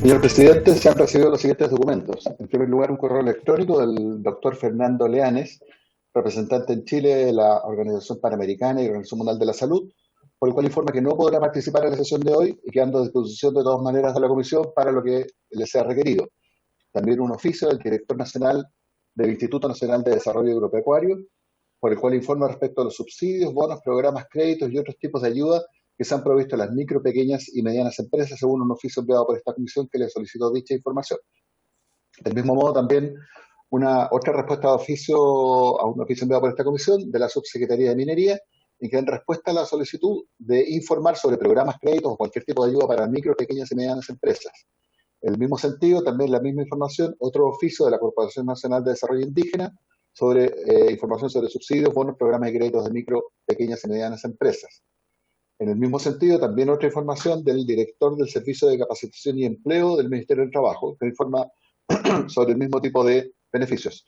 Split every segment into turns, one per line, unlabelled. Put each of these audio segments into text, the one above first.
Señor presidente, se han recibido los siguientes documentos. En primer lugar, un correo electrónico del doctor Fernando Leanes, representante en Chile de la Organización Panamericana y Organización Mundial de la Salud, por el cual informa que no podrá participar en la sesión de hoy y quedando a disposición de todas maneras de la Comisión para lo que le sea requerido. También un oficio del director nacional del Instituto Nacional de Desarrollo Agropecuario, por el cual informa respecto a los subsidios, bonos, programas, créditos y otros tipos de ayuda que se han provisto a las micro, pequeñas y medianas empresas, según un oficio enviado por esta comisión que le solicitó dicha información. Del mismo modo, también una otra respuesta de oficio a un oficio enviado por esta comisión de la Subsecretaría de Minería, en que en respuesta a la solicitud de informar sobre programas, créditos o cualquier tipo de ayuda para micro, pequeñas y medianas empresas. En el mismo sentido, también la misma información, otro oficio de la Corporación Nacional de Desarrollo Indígena sobre información sobre subsidios, bonos, programas y créditos de micro, pequeñas y medianas empresas. En el mismo sentido, también otra información del director del Servicio de Capacitación y Empleo del Ministerio del Trabajo, que informa sobre el mismo tipo de beneficios.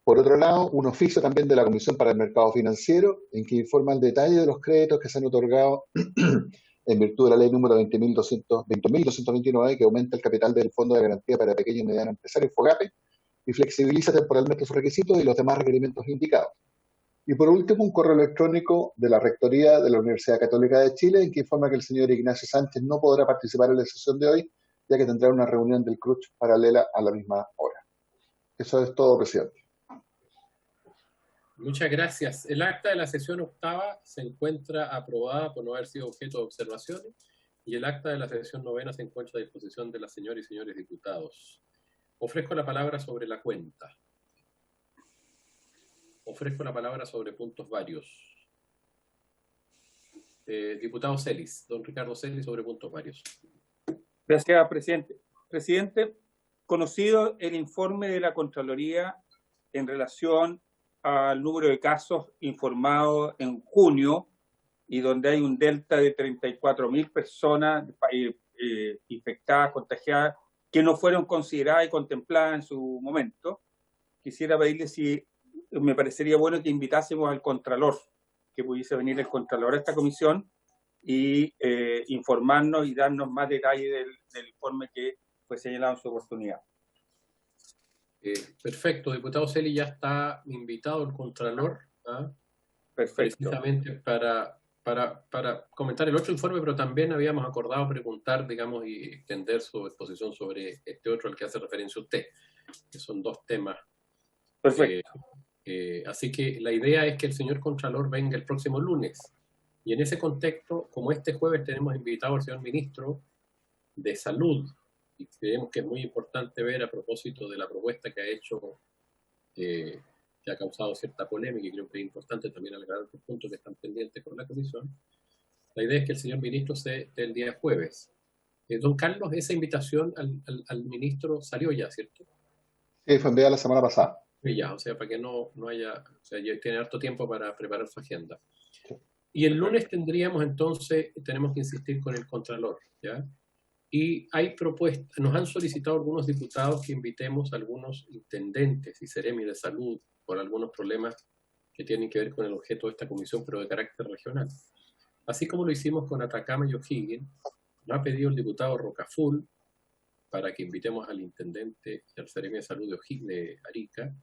Por otro lado, un oficio también de la Comisión para el Mercado Financiero, en que informa el detalle de los créditos que se han otorgado en virtud de la ley número 20.229, que aumenta el capital del Fondo de Garantía para Pequeños y Medianos Empresarios, FOGAPE, y flexibiliza temporalmente sus requisitos y los demás requerimientos indicados. Y por último, un correo electrónico de la Rectoría de la Universidad Católica de Chile, en que informa que el señor Ignacio Sánchez no podrá participar en la sesión de hoy, ya que tendrá una reunión del CRUCH paralela a la misma hora. Eso es todo, presidente.
Muchas gracias. El acta de la sesión octava se encuentra aprobada por no haber sido objeto de observaciones y el acta de la sesión novena se encuentra a disposición de las señoras y señores diputados. Ofrezco la palabra sobre la cuenta. Ofrezco la palabra sobre puntos varios. Diputado Celis, don Ricardo Celis, sobre puntos varios.
Gracias, presidente. Presidente, conocido el informe de la Contraloría en relación al número de casos informados en junio y donde hay un delta de 34.000 personas infectadas, contagiadas, que no fueron consideradas y contempladas en su momento. Quisiera pedirle si me parecería bueno que invitásemos al Contralor, que pudiese venir el Contralor a esta comisión y informarnos y darnos más detalle del informe que fue señalado en su oportunidad.
Perfecto, diputado Celi, ya está invitado el Contralor,
Perfecto.
precisamente para comentar el otro informe, pero también habíamos acordado preguntar, digamos, y extender su exposición sobre este otro al que hace referencia usted, que son dos temas.
Perfecto.
Así que la idea es que el señor Contralor venga el próximo lunes. Y en ese contexto, como este jueves tenemos invitado al señor Ministro de Salud, y creemos que es muy importante ver a propósito de la propuesta que ha hecho, que ha causado cierta polémica, y creo que es importante también aclarar los puntos que están pendientes con la comisión. La idea es que el señor Ministro esté el día jueves. Don Carlos, esa invitación al Ministro salió ya, ¿cierto?
Sí, fue enviada la semana pasada.
Ya, o sea, para que no haya, o sea, ya tiene harto tiempo para preparar su agenda. Y el lunes tenemos que insistir con el Contralor, ¿ya? Y hay propuestas, nos han solicitado algunos diputados que invitemos a algunos intendentes y seremis de salud por algunos problemas que tienen que ver con el objeto de esta comisión, pero de carácter regional. Así como lo hicimos con Atacama y O'Higgins, nos ha pedido el diputado Rocaful para que invitemos al intendente y al seremi de salud de Arica,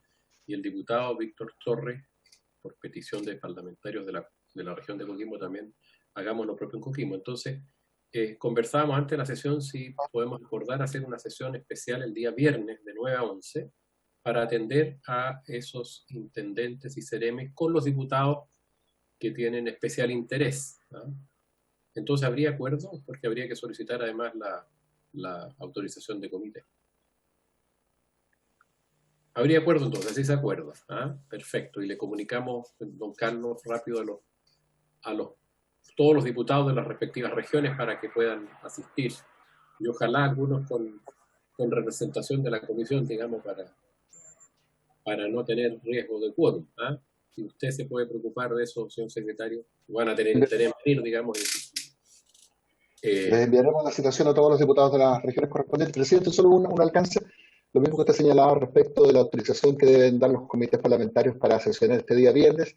y el diputado Víctor Torres, por petición de parlamentarios de la región de Coquimbo, también hagamos lo propio en Coquimbo. Entonces, conversábamos antes de la sesión si podemos acordar hacer una sesión especial el día viernes de 9 a 11 para atender a esos intendentes y seremes con los diputados que tienen especial interés, ¿no? Entonces, ¿habría acuerdo? Porque habría que solicitar además la autorización de comité. ¿Habría acuerdo entonces? Sí se acuerda. Perfecto. Y le comunicamos, don Carlos, rápido a todos los diputados de las respectivas regiones para que puedan asistir. Y ojalá algunos con representación de la comisión, digamos, para no tener riesgo de quórum. Si usted se puede preocupar de eso, señor secretario, van a tener interés en ir, digamos.
Les enviaremos la situación a todos los diputados de las regiones correspondientes. Presidente, solo un alcance. Lo mismo que usted señalaba respecto de la autorización que deben dar los comités parlamentarios para sesionar este día viernes,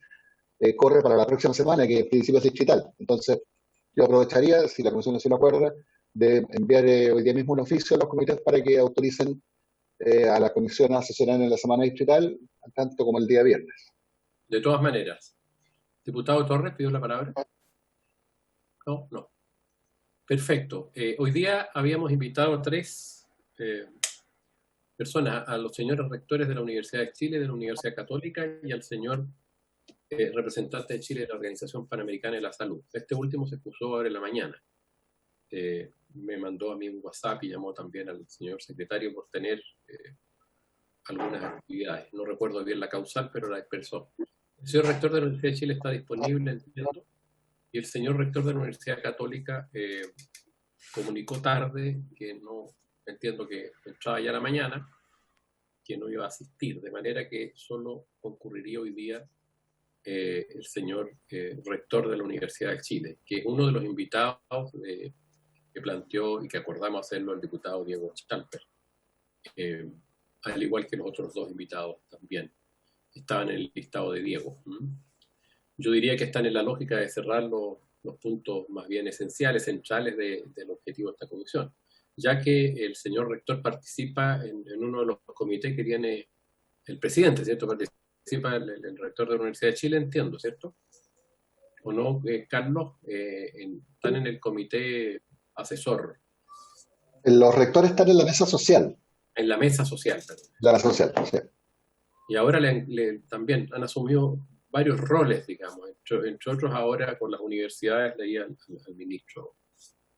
corre para la próxima semana, que en principio es digital. Entonces, yo aprovecharía, si la comisión así lo acuerda, de enviar hoy día mismo un oficio a los comités para que autoricen a la comisión a sesionar en la semana distrital, tanto como el día viernes.
De todas maneras, diputado Torres pidió la palabra. No, no. Perfecto. Hoy día habíamos invitado a 3 personas, a los señores rectores de la Universidad de Chile, de la Universidad Católica, y al señor representante de Chile de la Organización Panamericana de la Salud. Este último se excusó ahora en la mañana. Me mandó a mí un WhatsApp y llamó también al señor secretario por tener algunas actividades. No recuerdo bien la causal, pero la expresó. El señor rector de la Universidad de Chile está disponible, entiendo, y el señor rector de la Universidad Católica comunicó tarde que no, entiendo que entraba ya la mañana, que no iba a asistir, de manera que solo concurriría hoy día el señor rector de la Universidad de Chile, que es uno de los invitados que planteó y que acordamos hacerlo el diputado Diego Chalper, al igual que los otros 2 invitados también estaban en el listado de Diego. Yo diría que están en la lógica de cerrar los puntos más bien esenciales, centrales del objetivo de esta comisión, ya que el señor rector participa en uno de los comités que tiene el presidente, ¿cierto? Participa el rector de la Universidad de Chile, entiendo, ¿cierto? ¿O no, Carlos? Están en el comité asesor.
Los rectores están en la mesa social.
En la mesa social.
La mesa social, sí.
Y ahora también han asumido varios roles, digamos, entre otros ahora con las universidades leía al ministro.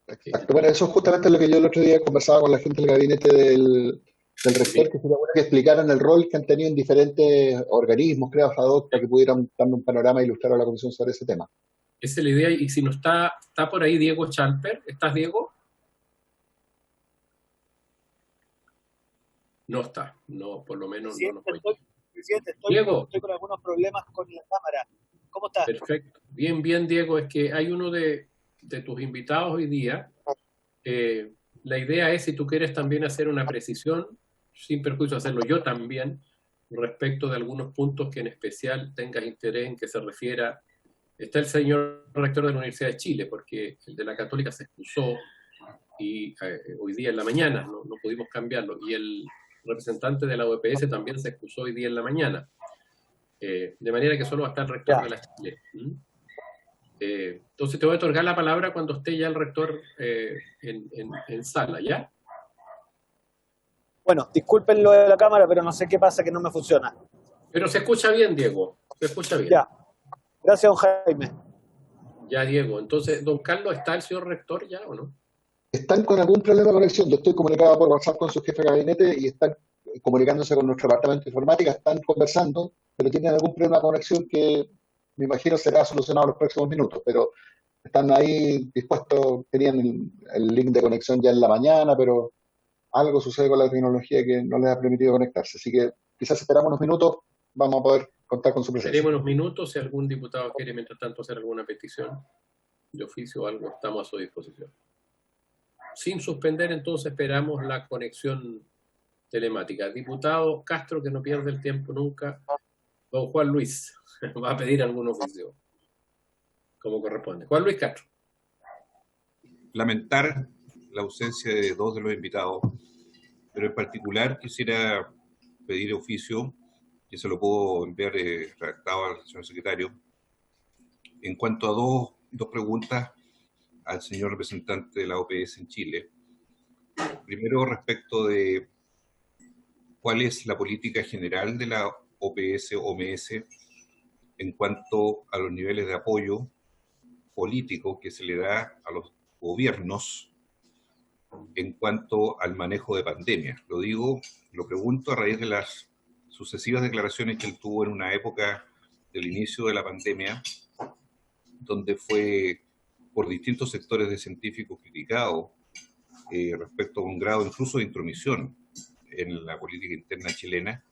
Exacto. Bueno, eso es justamente lo que yo el otro día conversaba con la gente del gabinete del rector, que sería bueno que explicaran el rol que han tenido en diferentes organismos creados ad hoc para que pudieran darme un panorama e ilustrar a la comisión sobre ese tema.
Esa es la idea, y si no está por ahí Diego Chalper. ¿Estás, Diego? No está, no, por lo menos no nos oye.
Presidente,
Diego.
Estoy con algunos problemas con la cámara. ¿Cómo estás?
Perfecto. Bien, bien, Diego. Es que hay uno de tus invitados hoy día. La idea es, si tú quieres también hacer una precisión, sin perjuicio de hacerlo yo también, respecto de algunos puntos que en especial tengas interés en que se refiera. Está el señor rector de la Universidad de Chile, porque el de la Católica se excusó y hoy día en la mañana no pudimos cambiarlo, y el representante de la OPS también se excusó hoy día en la mañana, de manera que solo va a estar el rector de la Chile. Entonces te voy a otorgar la palabra cuando esté ya el rector en sala, ¿ya?
Bueno, disculpen lo de la cámara, pero no sé qué pasa que no me funciona.
Pero se escucha bien, Diego, se escucha bien.
Ya, gracias, don Jaime.
Ya, Diego. Entonces, don Carlos, ¿está el señor rector ya o no?
Están con algún problema de conexión. Yo estoy comunicado por WhatsApp con su jefe de gabinete y están comunicándose con nuestro departamento de informática, están conversando, pero tienen algún problema de conexión que me imagino será solucionado en los próximos minutos, pero están ahí dispuestos, tenían el link de conexión ya en la mañana, pero algo sucede con la tecnología que no les ha permitido conectarse. Así que quizás esperamos unos minutos, vamos a poder contar con su presencia.
Esperemos unos minutos, si algún diputado quiere mientras tanto hacer alguna petición de oficio o algo, estamos a su disposición. Sin suspender, entonces esperamos la conexión telemática. Diputado Castro, que no pierde el tiempo nunca, don Juan Luis va a pedir algún oficio, como corresponde. Juan Luis Castro.
Lamentar la ausencia de 2 de los invitados, pero en particular quisiera pedir oficio, que se lo puedo enviar redactado al señor secretario, en cuanto a dos preguntas al señor representante de la OPS en Chile. Primero, respecto de cuál es la política general de la OPS-OMS en cuanto a los niveles de apoyo político que se le da a los gobiernos en cuanto al manejo de pandemia. Lo pregunto a raíz de las sucesivas declaraciones que él tuvo en una época del inicio de la pandemia, donde fue por distintos sectores de científicos criticado respecto a un grado incluso de intromisión en la política interna chilena,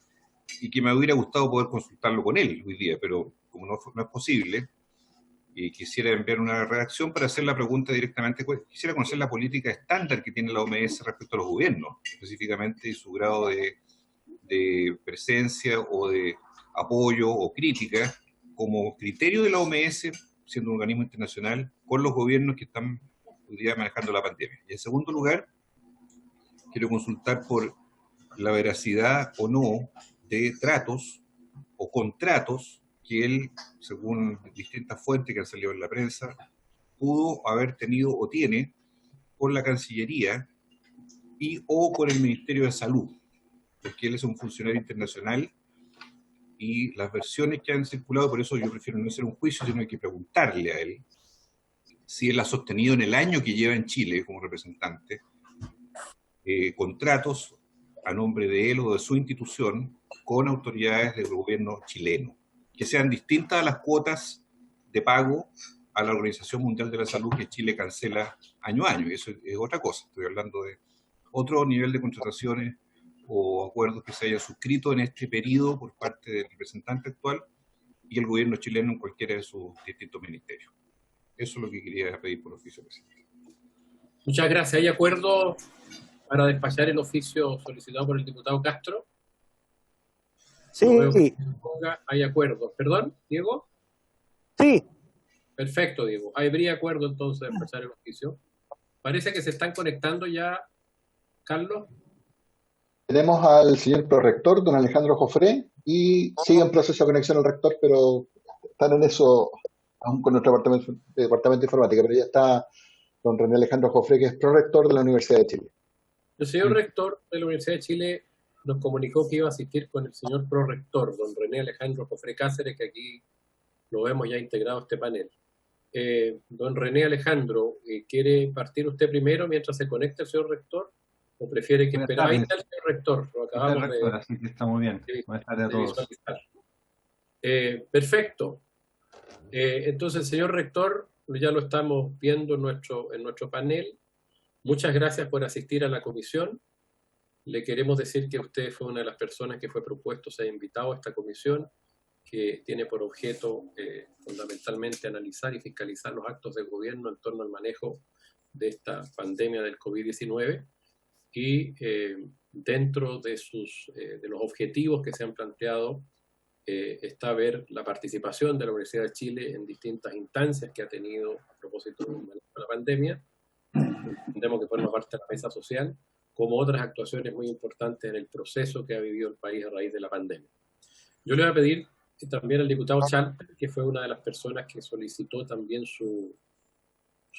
y que me hubiera gustado poder consultarlo con él hoy día, pero como no es posible, quisiera enviar una redacción para hacer la pregunta directamente. Quisiera conocer la política estándar que tiene la OMS respecto a los gobiernos, específicamente, y su grado de presencia o de apoyo o crítica como criterio de la OMS, siendo un organismo internacional, con los gobiernos que están hoy día manejando la pandemia. Y en segundo lugar, quiero consultar por la veracidad o no de tratos o contratos que él, según distintas fuentes que han salido en la prensa, pudo haber tenido o tiene con la Cancillería y o con el Ministerio de Salud, porque él es un funcionario internacional y las versiones que han circulado, por eso yo prefiero no hacer un juicio, sino hay que preguntarle a él si él ha sostenido en el año que lleva en Chile como representante contratos a nombre de él o de su institución con autoridades del gobierno chileno, que sean distintas a las cuotas de pago a la Organización Mundial de la Salud que Chile cancela año a año. Y eso es otra cosa. Estoy hablando de otro nivel de contrataciones o acuerdos que se hayan suscrito en este periodo por parte del representante actual y el gobierno chileno en cualquiera de sus distintos ministerios. Eso es lo que quería pedir por oficio, presidente.
Muchas gracias. ¿Hay acuerdo para despachar el oficio solicitado por el diputado Castro?
Sí, sí.
Hay acuerdo. ¿Perdón, Diego?
Sí.
Perfecto, Diego. ¿Habría acuerdo entonces de despachar el oficio? Parece que se están conectando ya, Carlos.
Tenemos al señor prorector, don Alejandro Jofré, y sigue en proceso de conexión al rector, pero están en eso aún con nuestro departamento de informática, pero ya está don René Alejandro Jofré, que es prorector de la Universidad de Chile.
El señor rector de la Universidad de Chile nos comunicó que iba a asistir con el señor prorector, don René Alejandro Jofré Cáceres, que aquí lo vemos ya integrado a este panel. Don René Alejandro, ¿quiere partir usted primero mientras se conecta el señor rector? ¿O prefiere que esperar? Ahí está el señor rector, lo acabamos
rector, así que está muy bien. Buenas tardes a todos.
Perfecto. Entonces, el señor rector, ya lo estamos viendo en nuestro panel. Muchas gracias por asistir a la comisión. Le queremos decir que usted fue una de las personas que fue propuesto, se ha invitado a esta comisión, que tiene por objeto fundamentalmente analizar y fiscalizar los actos del gobierno en torno al manejo de esta pandemia del COVID-19 y dentro de los objetivos que se han planteado está ver la participación de la Universidad de Chile en distintas instancias que ha tenido a propósito de la pandemia. Entendemos que forma parte de la mesa social, como otras actuaciones muy importantes en el proceso que ha vivido el país a raíz de la pandemia. Yo le voy a pedir también al diputado Chalper, que fue una de las personas que solicitó también su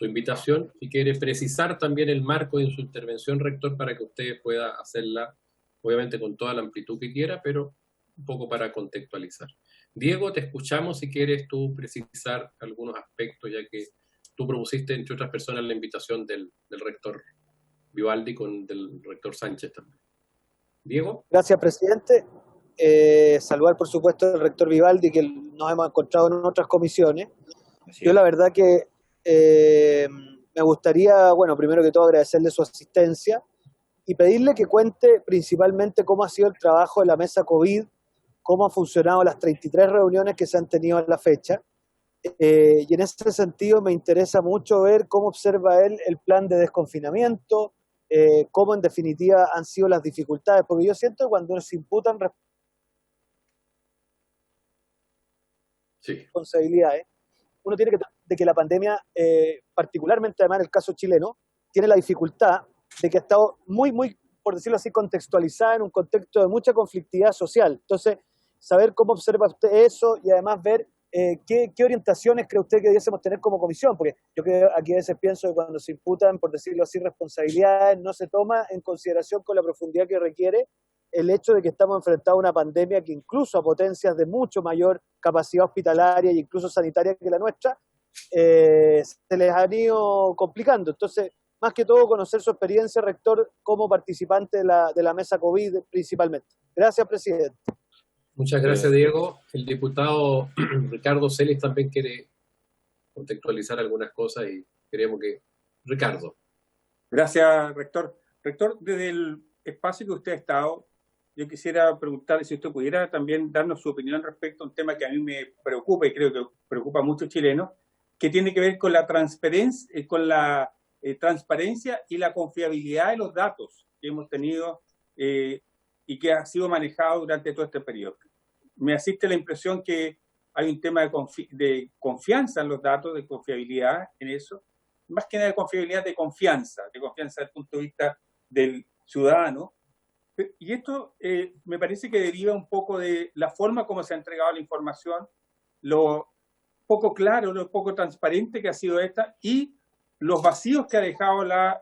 invitación, y quiere precisar también el marco de su intervención, rector, para que usted pueda hacerla, obviamente con toda la amplitud que quiera, pero un poco para contextualizar. Diego, te escuchamos si quieres tú precisar algunos aspectos, ya que tú propusiste, entre otras personas, la invitación del rector Vivaldi con del rector Sánchez también. Diego.
Gracias, presidente. Saludar, por supuesto, al rector Vivaldi, que nos hemos encontrado en otras comisiones. Yo la verdad que me gustaría, bueno, primero que todo agradecerle su asistencia y pedirle que cuente principalmente cómo ha sido el trabajo de la mesa COVID, cómo han funcionado las 33 reuniones que se han tenido en la fecha. Y en ese sentido me interesa mucho ver cómo observa él el plan de desconfinamiento, cómo en definitiva han sido las dificultades, porque yo siento que cuando se imputan responsabilidades, uno tiene que de que la pandemia, particularmente además en el caso chileno, tiene la dificultad de que ha estado muy, por decirlo así, contextualizada en un contexto de mucha conflictividad social. Entonces, saber cómo observa usted eso y además ver qué orientaciones cree usted que debiésemos tener como comisión, porque yo creo aquí a veces pienso que cuando se imputan, por decirlo así, responsabilidades, no se toma en consideración con la profundidad que requiere el hecho de que estamos enfrentados a una pandemia que incluso a potencias de mucho mayor capacidad hospitalaria e incluso sanitaria que la nuestra, se les han ido complicando. Entonces, más que todo, conocer su experiencia, rector, como participante de la mesa COVID principalmente. Gracias, presidente.
Muchas gracias, Diego. El diputado Ricardo Celis también quiere contextualizar algunas cosas y queremos que... Ricardo.
Gracias, rector. Rector, desde el espacio que usted ha estado, yo quisiera preguntarle si usted pudiera también darnos su opinión respecto a un tema que a mí me preocupa y creo que preocupa a muchos chilenos, que tiene que ver con la transparencia, transparencia y la confiabilidad de los datos que hemos tenido y que ha sido manejado durante todo este periodo. Me asiste la impresión que hay un tema de confianza en los datos, de confiabilidad en eso, más que nada de confiabilidad, de confianza desde el punto de vista del ciudadano. Y esto me parece que deriva un poco de la forma como se ha entregado la información, lo poco claro, lo poco transparente que ha sido esta y los vacíos que ha dejado la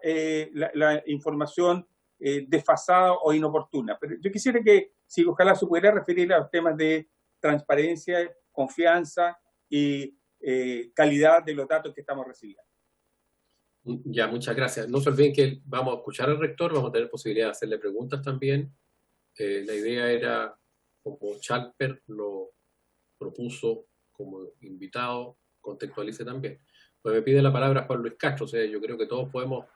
información desfasada o inoportuna. Pero yo quisiera que, si ojalá se pudiera referir a los temas de transparencia, confianza y calidad de los datos que estamos recibiendo.
Ya, muchas gracias. No se olviden que vamos a escuchar al rector, vamos a tener posibilidad de hacerle preguntas también. La idea era, como Chalper lo propuso como invitado, contextualice también. Pues me pide la palabra Juan Luis Castro, o sea, yo creo que todos podemos,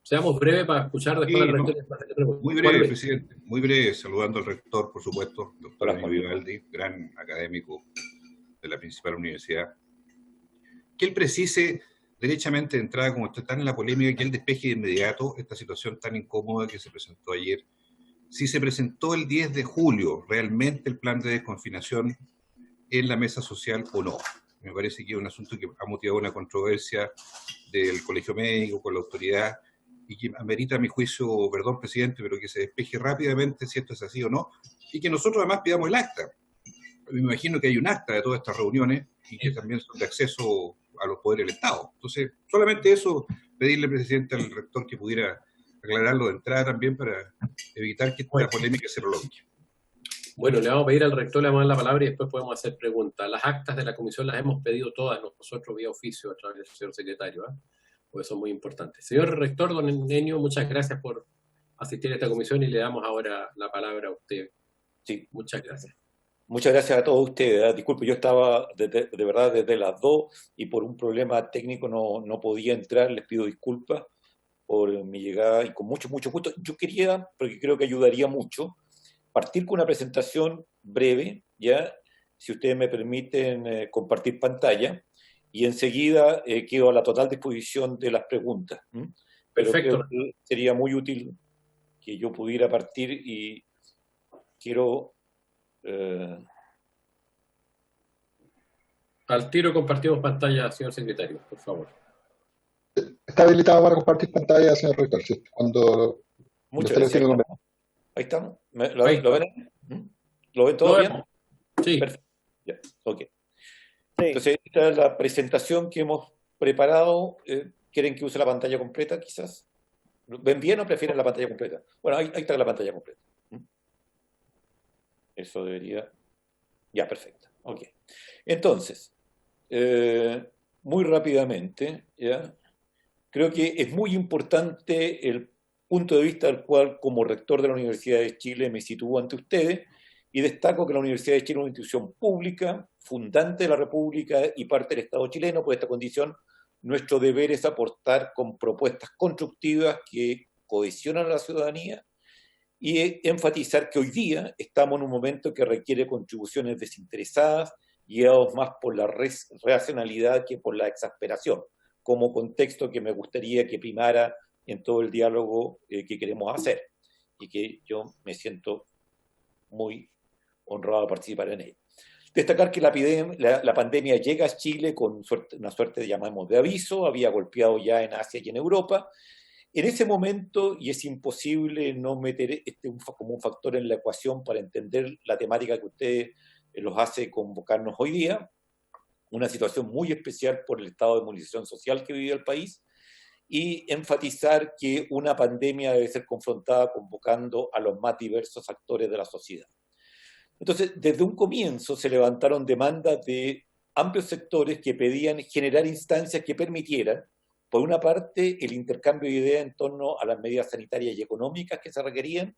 seamos breves para escuchar después al rector.
Muy breve, presidente, muy breve, saludando al rector, por supuesto, doctor Emilio Vivaldi, gran académico de la principal universidad. Que él precise derechamente de entrada, como está tan en la polémica, que él despeje de inmediato esta situación tan incómoda que se presentó ayer. Si se presentó el 10 de julio realmente el plan de desconfinación en la mesa social o no. Me parece que es un asunto que ha motivado una controversia del Colegio Médico con la autoridad y que amerita, a mi juicio, perdón, presidente, pero que se despeje rápidamente si esto es así o no, y que nosotros además pidamos el acta. Me imagino que hay un acta de todas estas reuniones y que también son de acceso a los poderes del Estado. Entonces, solamente eso, pedirle, presidente, al rector que pudiera aclararlo de entrada también para evitar que esta polémica se prolongue.
Bueno, le vamos a pedir al rector, le vamos a dar la palabra y después podemos hacer preguntas. Las actas de la comisión las hemos pedido todas nosotros vía oficio a través del señor secretario, porque son muy importantes. Señor rector, don Enio, muchas gracias por asistir a esta comisión y le damos ahora la palabra a usted.
Sí.
Muchas gracias.
Muchas gracias a todos ustedes. Disculpe, yo estaba de verdad desde las 2 y por un problema técnico no podía entrar. Les pido disculpas por mi llegada y con mucho gusto. Yo quería, porque creo que ayudaría mucho, partir con una presentación breve, ya, si ustedes me permiten compartir pantalla, y enseguida quedo a la total disposición de las preguntas. Pero
perfecto.
creo que sería muy útil que yo pudiera partir y quiero...
Al tiro compartimos pantalla, señor secretario, por favor.
Está habilitado para compartir pantalla, señor rector, sí, cuando
muchas gracias. Ahí estamos. ¿Lo ven? ¿Lo ven todo bien?
Sí.
Perfecto. Ya. Ok. Entonces, esta es la presentación que hemos preparado. ¿Quieren que use la pantalla completa, quizás? ¿Ven bien o prefieren la pantalla completa? Bueno, ahí está la pantalla completa. Eso debería... Ya, perfecto. Ok. Entonces, muy rápidamente, ¿ya? Creo que es muy importante el punto de vista al cual, como rector de la Universidad de Chile, me sitúo ante ustedes y destaco que la Universidad de Chile es una institución pública, fundante de la República y parte del Estado chileno. Por esta condición, nuestro deber es aportar con propuestas constructivas que cohesionan a la ciudadanía y enfatizar que hoy día estamos en un momento que requiere contribuciones desinteresadas, guiados más por la racionalidad que por la exasperación, como contexto que me gustaría que primara en todo el diálogo que queremos hacer y que yo me siento muy honrado de participar en él. Destacar que la pandemia llega a Chile con una suerte, llamamos, de aviso, había golpeado ya en Asia y en Europa. En ese momento, y es imposible no meter como un factor en la ecuación para entender la temática que ustedes los hace convocarnos hoy día, una situación muy especial por el estado de movilización social que vive el país, y enfatizar que una pandemia debe ser confrontada convocando a los más diversos actores de la sociedad. Entonces, desde un comienzo se levantaron demandas de amplios sectores que pedían generar instancias que permitieran, por una parte, el intercambio de ideas en torno a las medidas sanitarias y económicas que se requerían,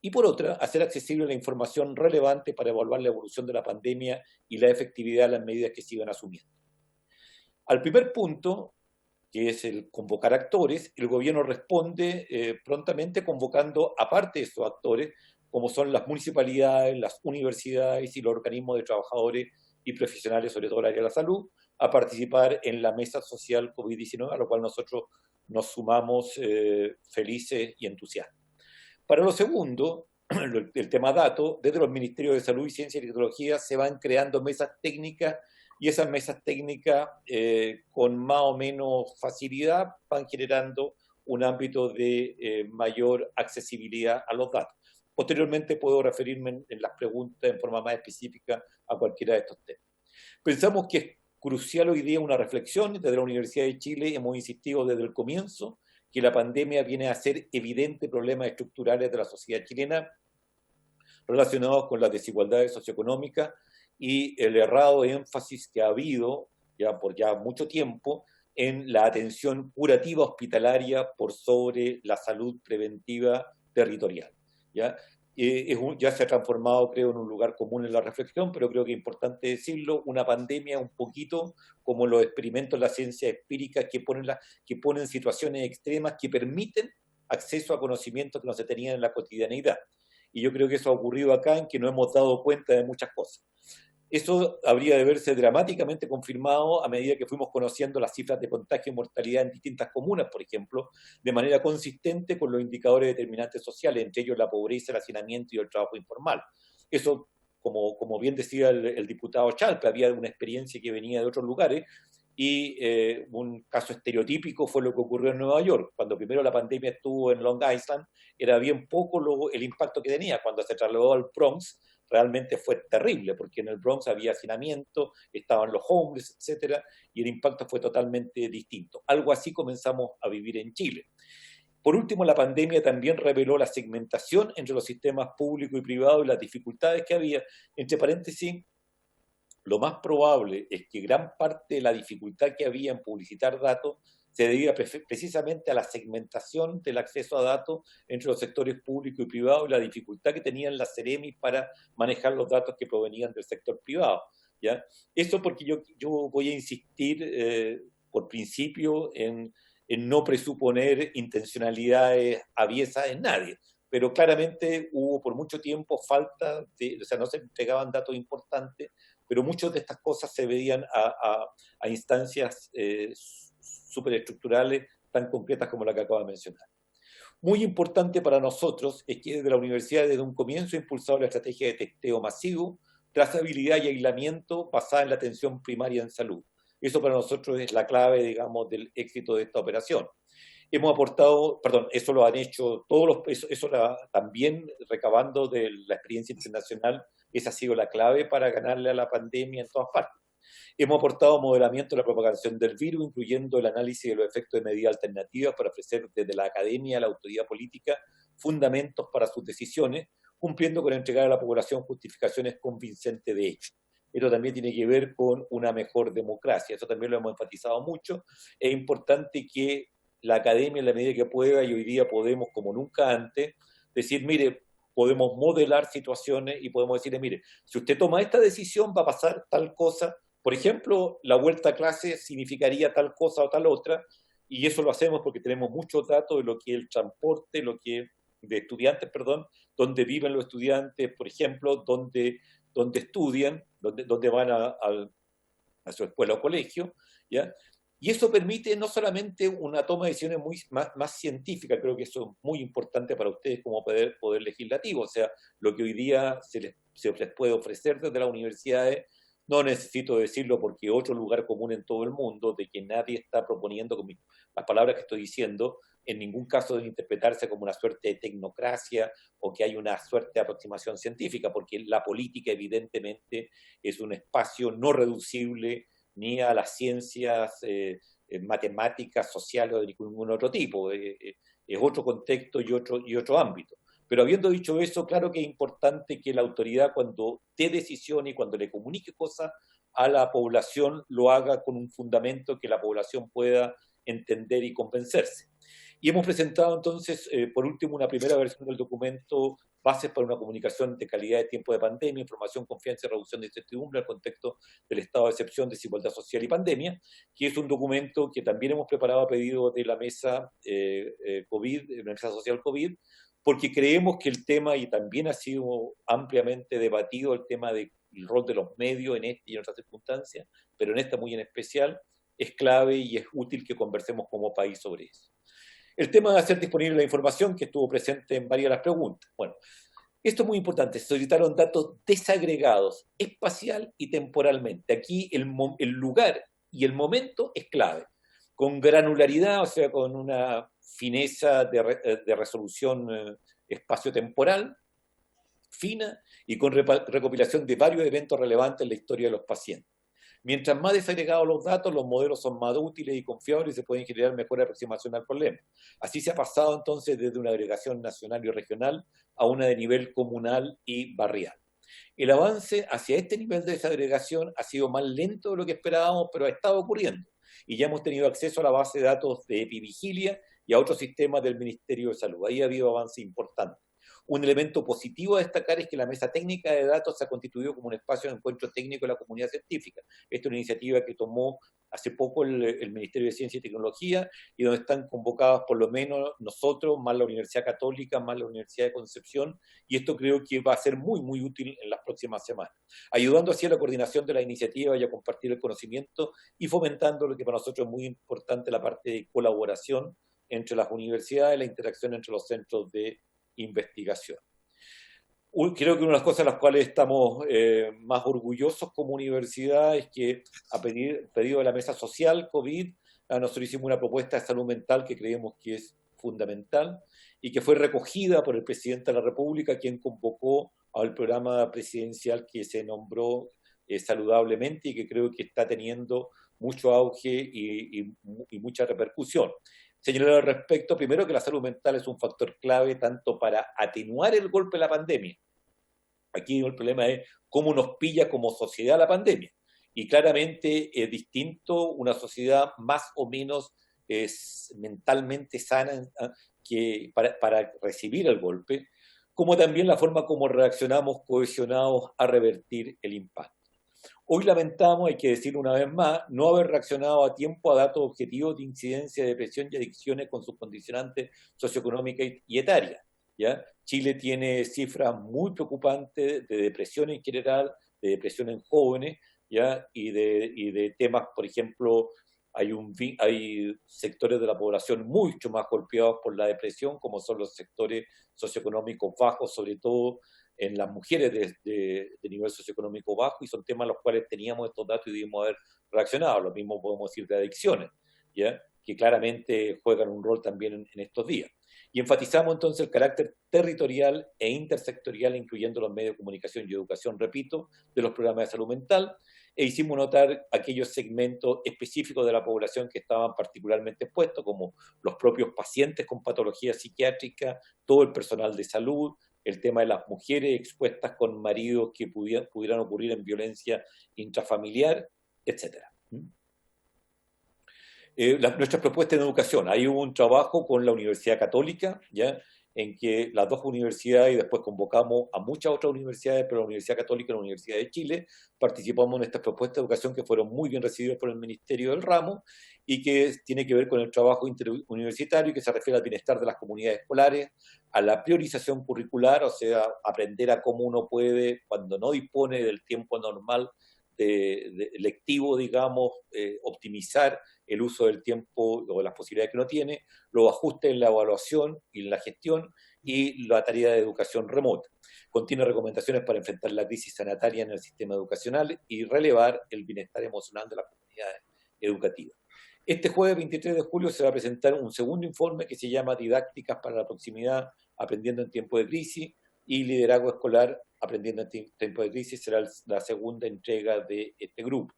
y por otra, hacer accesible la información relevante para evaluar la evolución de la pandemia y la efectividad de las medidas que se iban asumiendo. Al primer punto, que es el convocar actores, el gobierno responde prontamente convocando, aparte de esos actores, como son las municipalidades, las universidades y los organismos de trabajadores y profesionales, sobre todo el área de la salud, a participar en la mesa social COVID-19, a lo cual nosotros nos sumamos felices y entusiasmados. Para lo segundo, el tema datos, desde los Ministerios de Salud y Ciencia y Tecnología se van creando mesas técnicas y esas mesas técnicas con más o menos facilidad van generando un ámbito de mayor accesibilidad a los datos. Posteriormente puedo referirme en las preguntas en forma más específica a cualquiera de estos temas. Pensamos que es crucial hoy día una reflexión. Desde la Universidad de Chile hemos insistido desde el comienzo que la pandemia viene a ser evidentes problemas estructurales de la sociedad chilena relacionados con las desigualdades socioeconómicas y el errado énfasis que ha habido ya por ya mucho tiempo en la atención curativa hospitalaria por sobre la salud preventiva territorial. ¿Ya? Ya se ha transformado, creo, en un lugar común en la reflexión, pero creo que es importante decirlo, una pandemia un poquito como los experimentos de la ciencia empírica que ponen situaciones extremas que permiten acceso a conocimientos que no se tenían en la cotidianeidad. Y yo creo que eso ha ocurrido acá, en que no hemos dado cuenta de muchas cosas. Eso habría de verse dramáticamente confirmado a medida que fuimos conociendo las cifras de contagio y mortalidad en distintas comunas, por ejemplo, de manera consistente con los indicadores determinantes sociales, entre ellos la pobreza, el hacinamiento y el trabajo informal. Eso, como bien decía el diputado Chalpe, había una experiencia que venía de otros lugares y un caso estereotípico fue lo que ocurrió en Nueva York. Cuando primero la pandemia estuvo en Long Island, era bien poco el impacto que tenía. Cuando se trasladó al Bronx, realmente fue terrible, porque en el Bronx había hacinamiento, estaban los homeless, etcétera, y el impacto fue totalmente distinto. Algo así comenzamos a vivir en Chile. Por último, la pandemia también reveló la segmentación entre los sistemas público y privado y las dificultades que había. Entre paréntesis, lo más probable es que gran parte de la dificultad que había en publicitar datos se debía precisamente a la segmentación del acceso a datos entre los sectores público y privado y la dificultad que tenían las Ceremis para manejar los datos que provenían del sector privado. ¿Ya? Eso porque yo voy a insistir por principio en no presuponer intencionalidades aviesas en nadie, pero claramente hubo por mucho tiempo falta o sea, no se entregaban datos importantes, pero muchas de estas cosas se veían a instancias superestructurales tan concretas como la que acabo de mencionar. Muy importante para nosotros es que desde la universidad desde un comienzo ha impulsado la estrategia de testeo masivo, trazabilidad y aislamiento basada en la atención primaria en salud. Eso para nosotros es la clave, digamos, del éxito de esta operación. Hemos aportado, eso lo han hecho todos también recabando de la experiencia internacional, esa ha sido la clave para ganarle a la pandemia en todas partes. Hemos aportado modelamiento de la propagación del virus, incluyendo el análisis de los efectos de medidas alternativas para ofrecer desde la academia a la autoridad política fundamentos para sus decisiones, cumpliendo con entregar a la población justificaciones convincentes de hecho. Esto también tiene que ver con una mejor democracia, eso también lo hemos enfatizado mucho. Es importante que la academia, en la medida que pueda, y hoy día podemos, como nunca antes, decir, mire, podemos modelar situaciones y podemos decirle, mire, si usted toma esta decisión va a pasar tal cosa. Por ejemplo, la vuelta a clase significaría tal cosa o tal otra, y eso lo hacemos porque tenemos muchos datos de lo que es el transporte, de estudiantes, donde viven los estudiantes, por ejemplo, donde estudian, donde van a su escuela o colegio, ¿ya? Y eso permite no solamente una toma de decisiones más científica, creo que eso es muy importante para ustedes como poder legislativo, o sea, lo que hoy día se les puede ofrecer desde las universidades. No necesito decirlo porque otro lugar común en todo el mundo, de que nadie está proponiendo, con las palabras que estoy diciendo, en ningún caso deben interpretarse como una suerte de tecnocracia o que hay una suerte de aproximación científica, porque la política evidentemente es un espacio no reducible ni a las ciencias matemáticas, sociales o de ningún otro tipo. Es otro contexto y otro ámbito. Pero habiendo dicho eso, claro que es importante que la autoridad cuando dé decisión y cuando le comunique cosas a la población lo haga con un fundamento que la población pueda entender y convencerse. Y hemos presentado entonces, por último, una primera versión del documento Bases para una comunicación de calidad de tiempo de pandemia, información, confianza y reducción de incertidumbre en el contexto del estado de excepción, desigualdad social y pandemia, que es un documento que también hemos preparado a pedido de la mesa COVID, la mesa social COVID, porque creemos que el tema, y también ha sido ampliamente debatido, el tema del rol de los medios en esta y en otras circunstancias, pero en esta muy en especial, es clave y es útil que conversemos como país sobre eso. El tema de hacer disponible la información, que estuvo presente en varias de las preguntas. Bueno, Esto es muy importante, se solicitaron datos desagregados, espacial y temporalmente. Aquí el lugar y el momento es clave, con granularidad, o sea, con una fineza de resolución espacio-temporal fina y con recopilación de varios eventos relevantes en la historia de los pacientes. Mientras más desagregados los datos, los modelos son más útiles y confiables y se pueden generar mejor aproximación al problema. Así se ha pasado entonces desde una agregación nacional y regional a una de nivel comunal y barrial. El avance hacia este nivel de desagregación ha sido más lento de lo que esperábamos, pero ha estado ocurriendo. Y ya hemos tenido acceso a la base de datos de Epivigilia y a otros sistemas del Ministerio de Salud. Ahí ha habido avance importante. Un elemento positivo a destacar es que la mesa técnica de datos se ha constituido como un espacio de encuentro técnico de la comunidad científica. Esta es una iniciativa que tomó hace poco el Ministerio de Ciencia y Tecnología y donde están convocadas por lo menos nosotros, más la Universidad Católica, más la Universidad de Concepción, y esto creo que va a ser muy, muy útil en las próximas semanas, ayudando así a la coordinación de la iniciativa y a compartir el conocimiento y fomentando lo que para nosotros es muy importante, la parte de colaboración entre las universidades, la interacción entre los centros de investigación. Creo que una de las cosas de las cuales estamos más orgullosos como universidad es que a pedido de la mesa social COVID, nosotros hicimos una propuesta de salud mental que creemos que es fundamental y que fue recogida por el presidente de la República, quien convocó al programa presidencial que se nombró saludablemente y que creo que está teniendo mucho auge y mucha repercusión. Señalar al respecto, primero, que la salud mental es un factor clave tanto para atenuar el golpe de la pandemia. Aquí el problema es cómo nos pilla como sociedad la pandemia. Y claramente es distinto una sociedad más o menos mentalmente sana que para recibir el golpe, como también la forma como reaccionamos cohesionados a revertir el impacto. Hoy lamentamos, hay que decir una vez más, no haber reaccionado a tiempo a datos objetivos de incidencia de depresión y adicciones con sus condicionantes socioeconómicas y etarias. ¿Ya? Chile tiene cifras muy preocupantes de depresión en general, de depresión en jóvenes, ¿ya? Y de temas, por ejemplo, hay sectores de la población mucho más golpeados por la depresión, como son los sectores socioeconómicos bajos, sobre todo en las mujeres de nivel socioeconómico bajo, y son temas a los cuales teníamos estos datos y debimos haber reaccionado. Lo mismo podemos decir de adicciones, ¿ya? Que claramente juegan un rol también en estos días. Y enfatizamos entonces el carácter territorial e intersectorial, incluyendo los medios de comunicación y educación, repito, de los programas de salud mental, e hicimos notar aquellos segmentos específicos de la población que estaban particularmente expuestos, como los propios pacientes con patología psiquiátrica, todo el personal de salud, el tema de las mujeres expuestas con maridos que pudieran ocurrir en violencia intrafamiliar, etc. Nuestras propuestas de educación. Hay un trabajo con la Universidad Católica, ¿ya? En que las dos universidades, y después convocamos a muchas otras universidades, pero la Universidad Católica y la Universidad de Chile, participamos en estas propuestas de educación que fueron muy bien recibidas por el Ministerio del Ramo y que tiene que ver con el trabajo interuniversitario y que se refiere al bienestar de las comunidades escolares, a la priorización curricular, o sea, aprender a cómo uno puede, cuando no dispone del tiempo normal de lectivo, digamos, optimizar el uso del tiempo o las posibilidades que uno tiene, los ajustes en la evaluación y en la gestión y la tarea de educación remota. Contiene recomendaciones para enfrentar la crisis sanitaria en el sistema educacional y relevar el bienestar emocional de las comunidades educativas. Este jueves 23 de julio se va a presentar un segundo informe que se llama Didácticas para la proximidad, aprendiendo en tiempo de crisis, y Liderazgo escolar, aprendiendo en tiempo de crisis, será la segunda entrega de este grupo.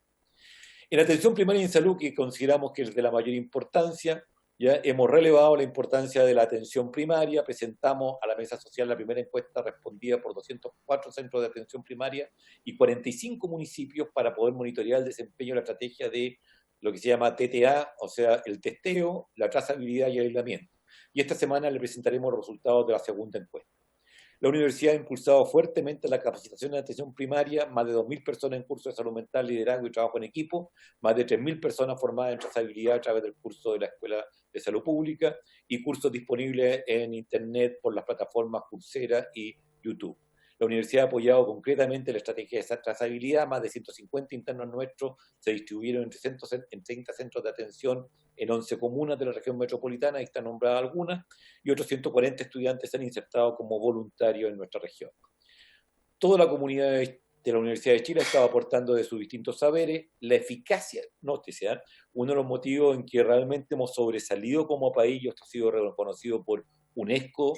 En atención primaria y en salud, que consideramos que es de la mayor importancia, ya hemos relevado la importancia de la atención primaria, presentamos a la mesa social la primera encuesta respondida por 204 centros de atención primaria y 45 municipios para poder monitorear el desempeño de la estrategia de lo que se llama TTA, o sea, el testeo, la trazabilidad y el aislamiento. Y esta semana le presentaremos los resultados de la segunda encuesta. La universidad ha impulsado fuertemente la capacitación de atención primaria, más de 2.000 personas en curso de salud mental, liderazgo y trabajo en equipo, más de 3.000 personas formadas en trazabilidad a través del curso de la Escuela de Salud Pública y cursos disponibles en Internet por las plataformas Coursera y YouTube. La universidad ha apoyado concretamente la estrategia de trazabilidad. Más de 150 internos nuestros se distribuyeron en 30 centros de atención en 11 comunas de la región metropolitana, ahí están nombradas algunas, y otros 140 estudiantes se han insertado como voluntarios en nuestra región. Toda la comunidad de la Universidad de Chile estaba aportando de sus distintos saberes. La eficacia, nótese, uno de los motivos en que realmente hemos sobresalido como país, y esto ha sido reconocido por UNESCO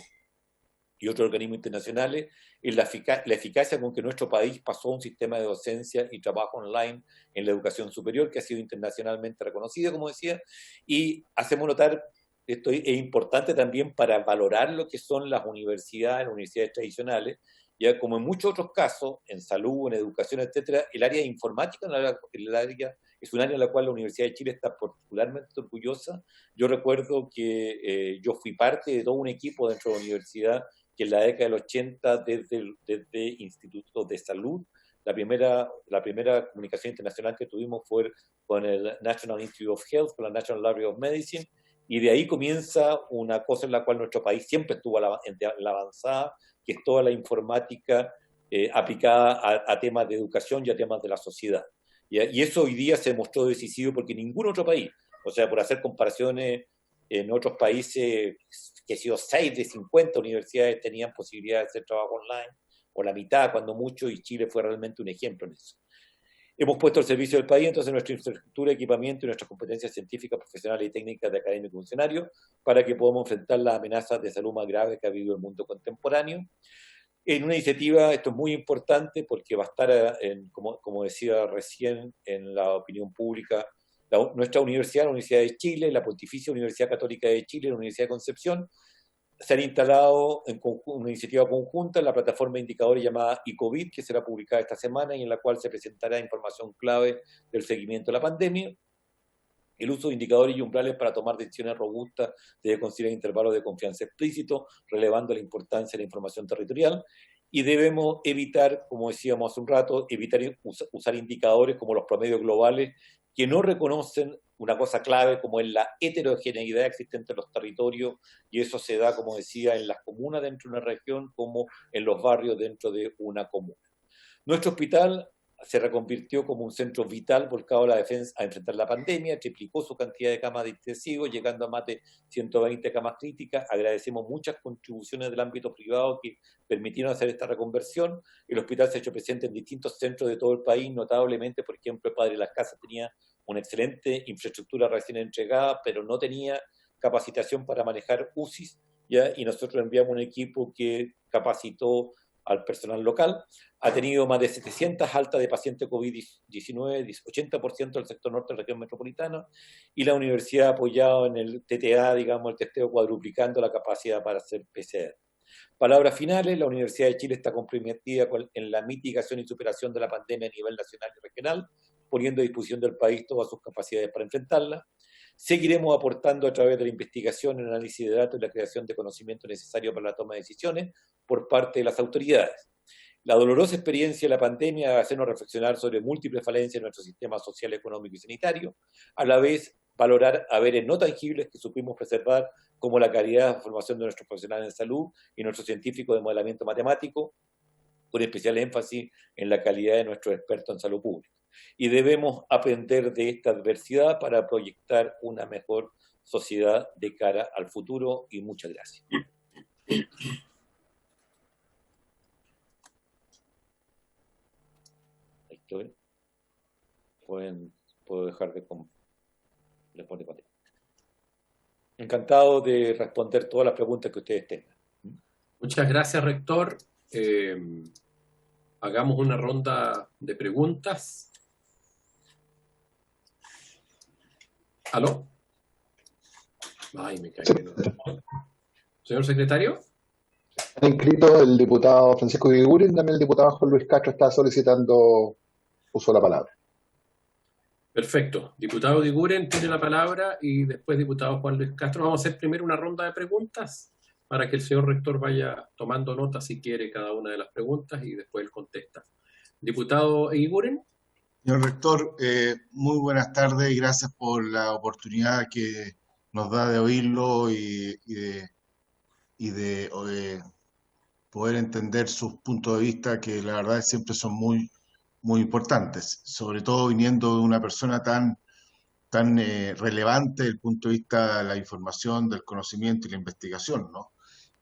y otros organismos internacionales, es la eficacia con que nuestro país pasó a un sistema de docencia y trabajo online en la educación superior, que ha sido internacionalmente reconocido, como decía, y hacemos notar, esto es importante también para valorar lo que son las universidades tradicionales, ya como en muchos otros casos, en salud, en educación, etcétera, el área de informática es un área en la cual la Universidad de Chile está particularmente orgullosa. Yo recuerdo que yo fui parte de todo un equipo dentro de la universidad que en la década del 80, desde institutos de salud, la primera comunicación internacional que tuvimos fue con el National Institute of Health, con la National Library of Medicine, y de ahí comienza una cosa en la cual nuestro país siempre estuvo en la avanzada, que es toda la informática aplicada a temas de educación y a temas de la sociedad. Y eso hoy día se mostró decisivo porque ningún otro país, o sea, por hacer comparaciones, en otros países, que ha sido 6 de 50 universidades tenían posibilidad de hacer trabajo online, o la mitad cuando mucho, y Chile fue realmente un ejemplo en eso. Hemos puesto al servicio del país entonces nuestra infraestructura, equipamiento y nuestras competencias científicas, profesionales y técnicas de académicos y funcionarios para que podamos enfrentar las amenazas de salud más graves que ha vivido el mundo contemporáneo. En una iniciativa, esto es muy importante porque va a estar, como decía recién, en la opinión pública, nuestra universidad, la Universidad de Chile, la Pontificia Universidad Católica de Chile, la Universidad de Concepción, se han instalado en una iniciativa conjunta en la plataforma de indicadores llamada ICOVID, que será publicada esta semana y en la cual se presentará información clave del seguimiento de la pandemia. El uso de indicadores y umbrales para tomar decisiones robustas debe considerar intervalos de confianza explícitos, relevando la importancia de la información territorial. Y debemos evitar, como decíamos hace un rato, usar indicadores como los promedios globales que no reconocen una cosa clave como es la heterogeneidad existente en los territorios, y eso se da, como decía, en las comunas dentro de una región como en los barrios dentro de una comuna. Nuestro hospital se reconvirtió como un centro vital volcado a la defensa a enfrentar la pandemia, triplicó su cantidad de camas de intensivos, llegando a más de 120 camas críticas. Agradecemos muchas contribuciones del ámbito privado que permitieron hacer esta reconversión. El hospital se ha hecho presente en distintos centros de todo el país, notablemente, por ejemplo, el Padre Las Casas tenía una excelente infraestructura recién entregada, pero no tenía capacitación para manejar UCIs, ¿ya? Y nosotros enviamos un equipo que capacitó al personal local. Ha tenido más de 700 altas de pacientes COVID-19, 80% del sector norte de la región metropolitana, y la universidad ha apoyado en el TTA, digamos, el testeo, cuadruplicando la capacidad para hacer PCR. Palabras finales, la Universidad de Chile está comprometida en la mitigación y superación de la pandemia a nivel nacional y regional, poniendo a disposición del país todas sus capacidades para enfrentarla. Seguiremos aportando a través de la investigación, el análisis de datos y la creación de conocimiento necesario para la toma de decisiones por parte de las autoridades. La dolorosa experiencia de la pandemia va a hacernos reflexionar sobre múltiples falencias en nuestro sistema social, económico y sanitario, a la vez valorar haberes no tangibles que supimos preservar, como la calidad de formación de nuestros profesionales en salud y nuestros científicos de modelamiento matemático, con especial énfasis en la calidad de nuestros expertos en salud pública. Y debemos aprender de esta adversidad para proyectar una mejor sociedad de cara al futuro. Y muchas gracias. Ahí estoy. Puedo dejar de poner. Encantado de responder todas las preguntas que ustedes tengan.
Muchas gracias, rector. Hagamos una ronda de preguntas. ¿Aló? Ay, me caí. Señor secretario.
Han inscrito el diputado Francisco Guiguren, también el diputado Juan Luis Castro está solicitando uso de la palabra.
Perfecto. Diputado Guiguren tiene la palabra y después diputado Juan Luis Castro. Vamos a hacer primero una ronda de preguntas para que el señor rector vaya tomando nota si quiere cada una de las preguntas y después él contesta. Diputado Guiguren.
Señor rector, muy buenas tardes y gracias por la oportunidad que nos da de oírlo y de poder entender sus puntos de vista que la verdad siempre son muy, muy importantes, sobre todo viniendo de una persona tan relevante desde el punto de vista de la información, del conocimiento y la investigación, ¿no?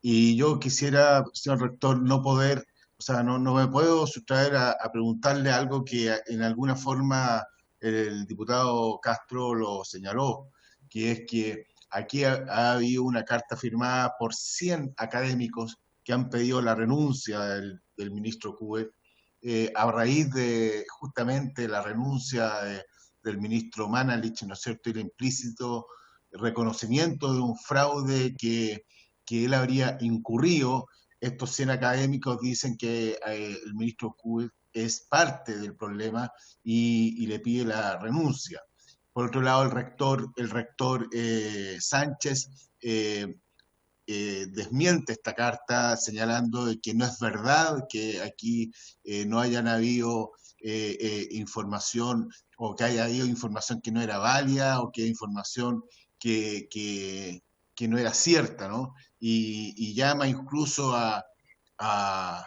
Y yo quisiera, señor rector, o sea, no me puedo sustraer a preguntarle algo que en alguna forma el diputado Castro lo señaló, que es que aquí ha habido una carta firmada por 100 académicos que han pedido la renuncia del ministro Cube, a raíz de justamente la renuncia del ministro Manalich, ¿no es cierto?, y el implícito reconocimiento de un fraude que él habría incurrido. Estos 100 académicos dicen que el ministro Cube es parte del problema y le pide la renuncia. Por otro lado, el rector Sánchez desmiente esta carta señalando de que no es verdad que aquí no hayan habido información o que haya habido información que no era válida o que haya información que no era cierta, ¿no? Y llama incluso a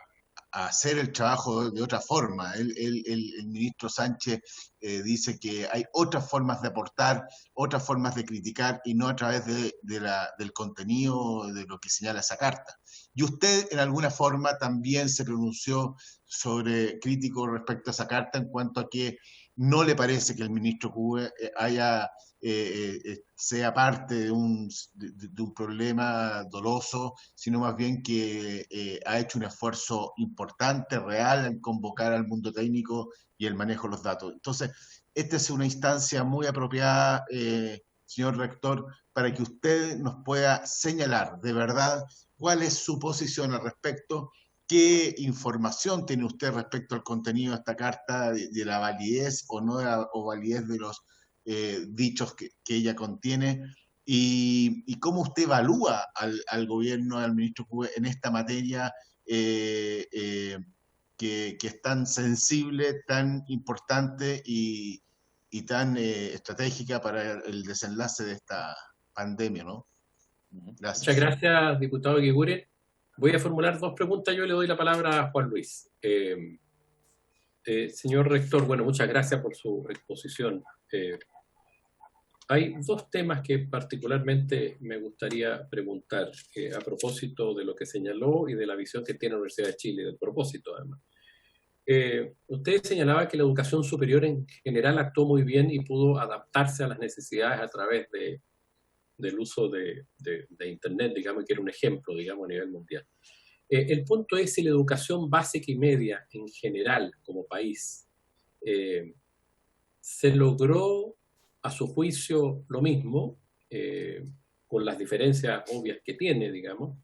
hacer el trabajo de otra forma. El ministro Sánchez dice que hay otras formas de aportar, otras formas de criticar y no a través del contenido de lo que señala esa carta. Y usted en alguna forma también se pronunció crítico respecto a esa carta en cuanto a que no le parece que el ministro Cube sea parte de un problema doloso, sino más bien que ha hecho un esfuerzo importante, real, en convocar al mundo técnico y el manejo de los datos. Entonces, esta es una instancia muy apropiada, señor rector, para que usted nos pueda señalar de verdad cuál es su posición al respecto. ¿Qué información tiene usted respecto al contenido de esta carta, de la validez o no o validez de los dichos que ella contiene? Y cómo usted evalúa al gobierno, al ministro Cube en esta materia que es tan sensible, tan importante y tan estratégica para el desenlace de esta pandemia, ¿no?
Gracias. Muchas gracias, diputado Eguiguren. Voy a formular dos preguntas. Yo le doy la palabra a Juan Luis. Señor rector, bueno, muchas gracias por su exposición. Hay dos temas que particularmente me gustaría preguntar a propósito de lo que señaló y de la visión que tiene la Universidad de Chile, del propósito además. Usted señalaba que la educación superior en general actuó muy bien y pudo adaptarse a las necesidades a través del uso de Internet, digamos, que era un ejemplo, digamos, a nivel mundial. El punto es si la educación básica y media en general, como país, se logró, a su juicio, lo mismo, con las diferencias obvias que tiene, digamos,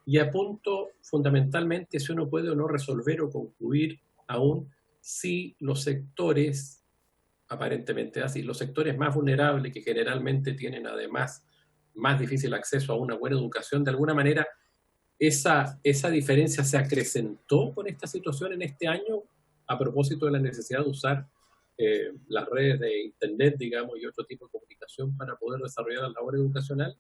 y apunto fundamentalmente si uno puede o no resolver o concluir aún si los sectores, aparentemente así, los sectores más vulnerables que generalmente tienen además más difícil acceso a una buena educación, de alguna manera esa diferencia se acrecentó con esta situación en este año a propósito de la necesidad de usar las redes de Internet, digamos, y otro tipo de comunicación para poder desarrollar la labor educacional.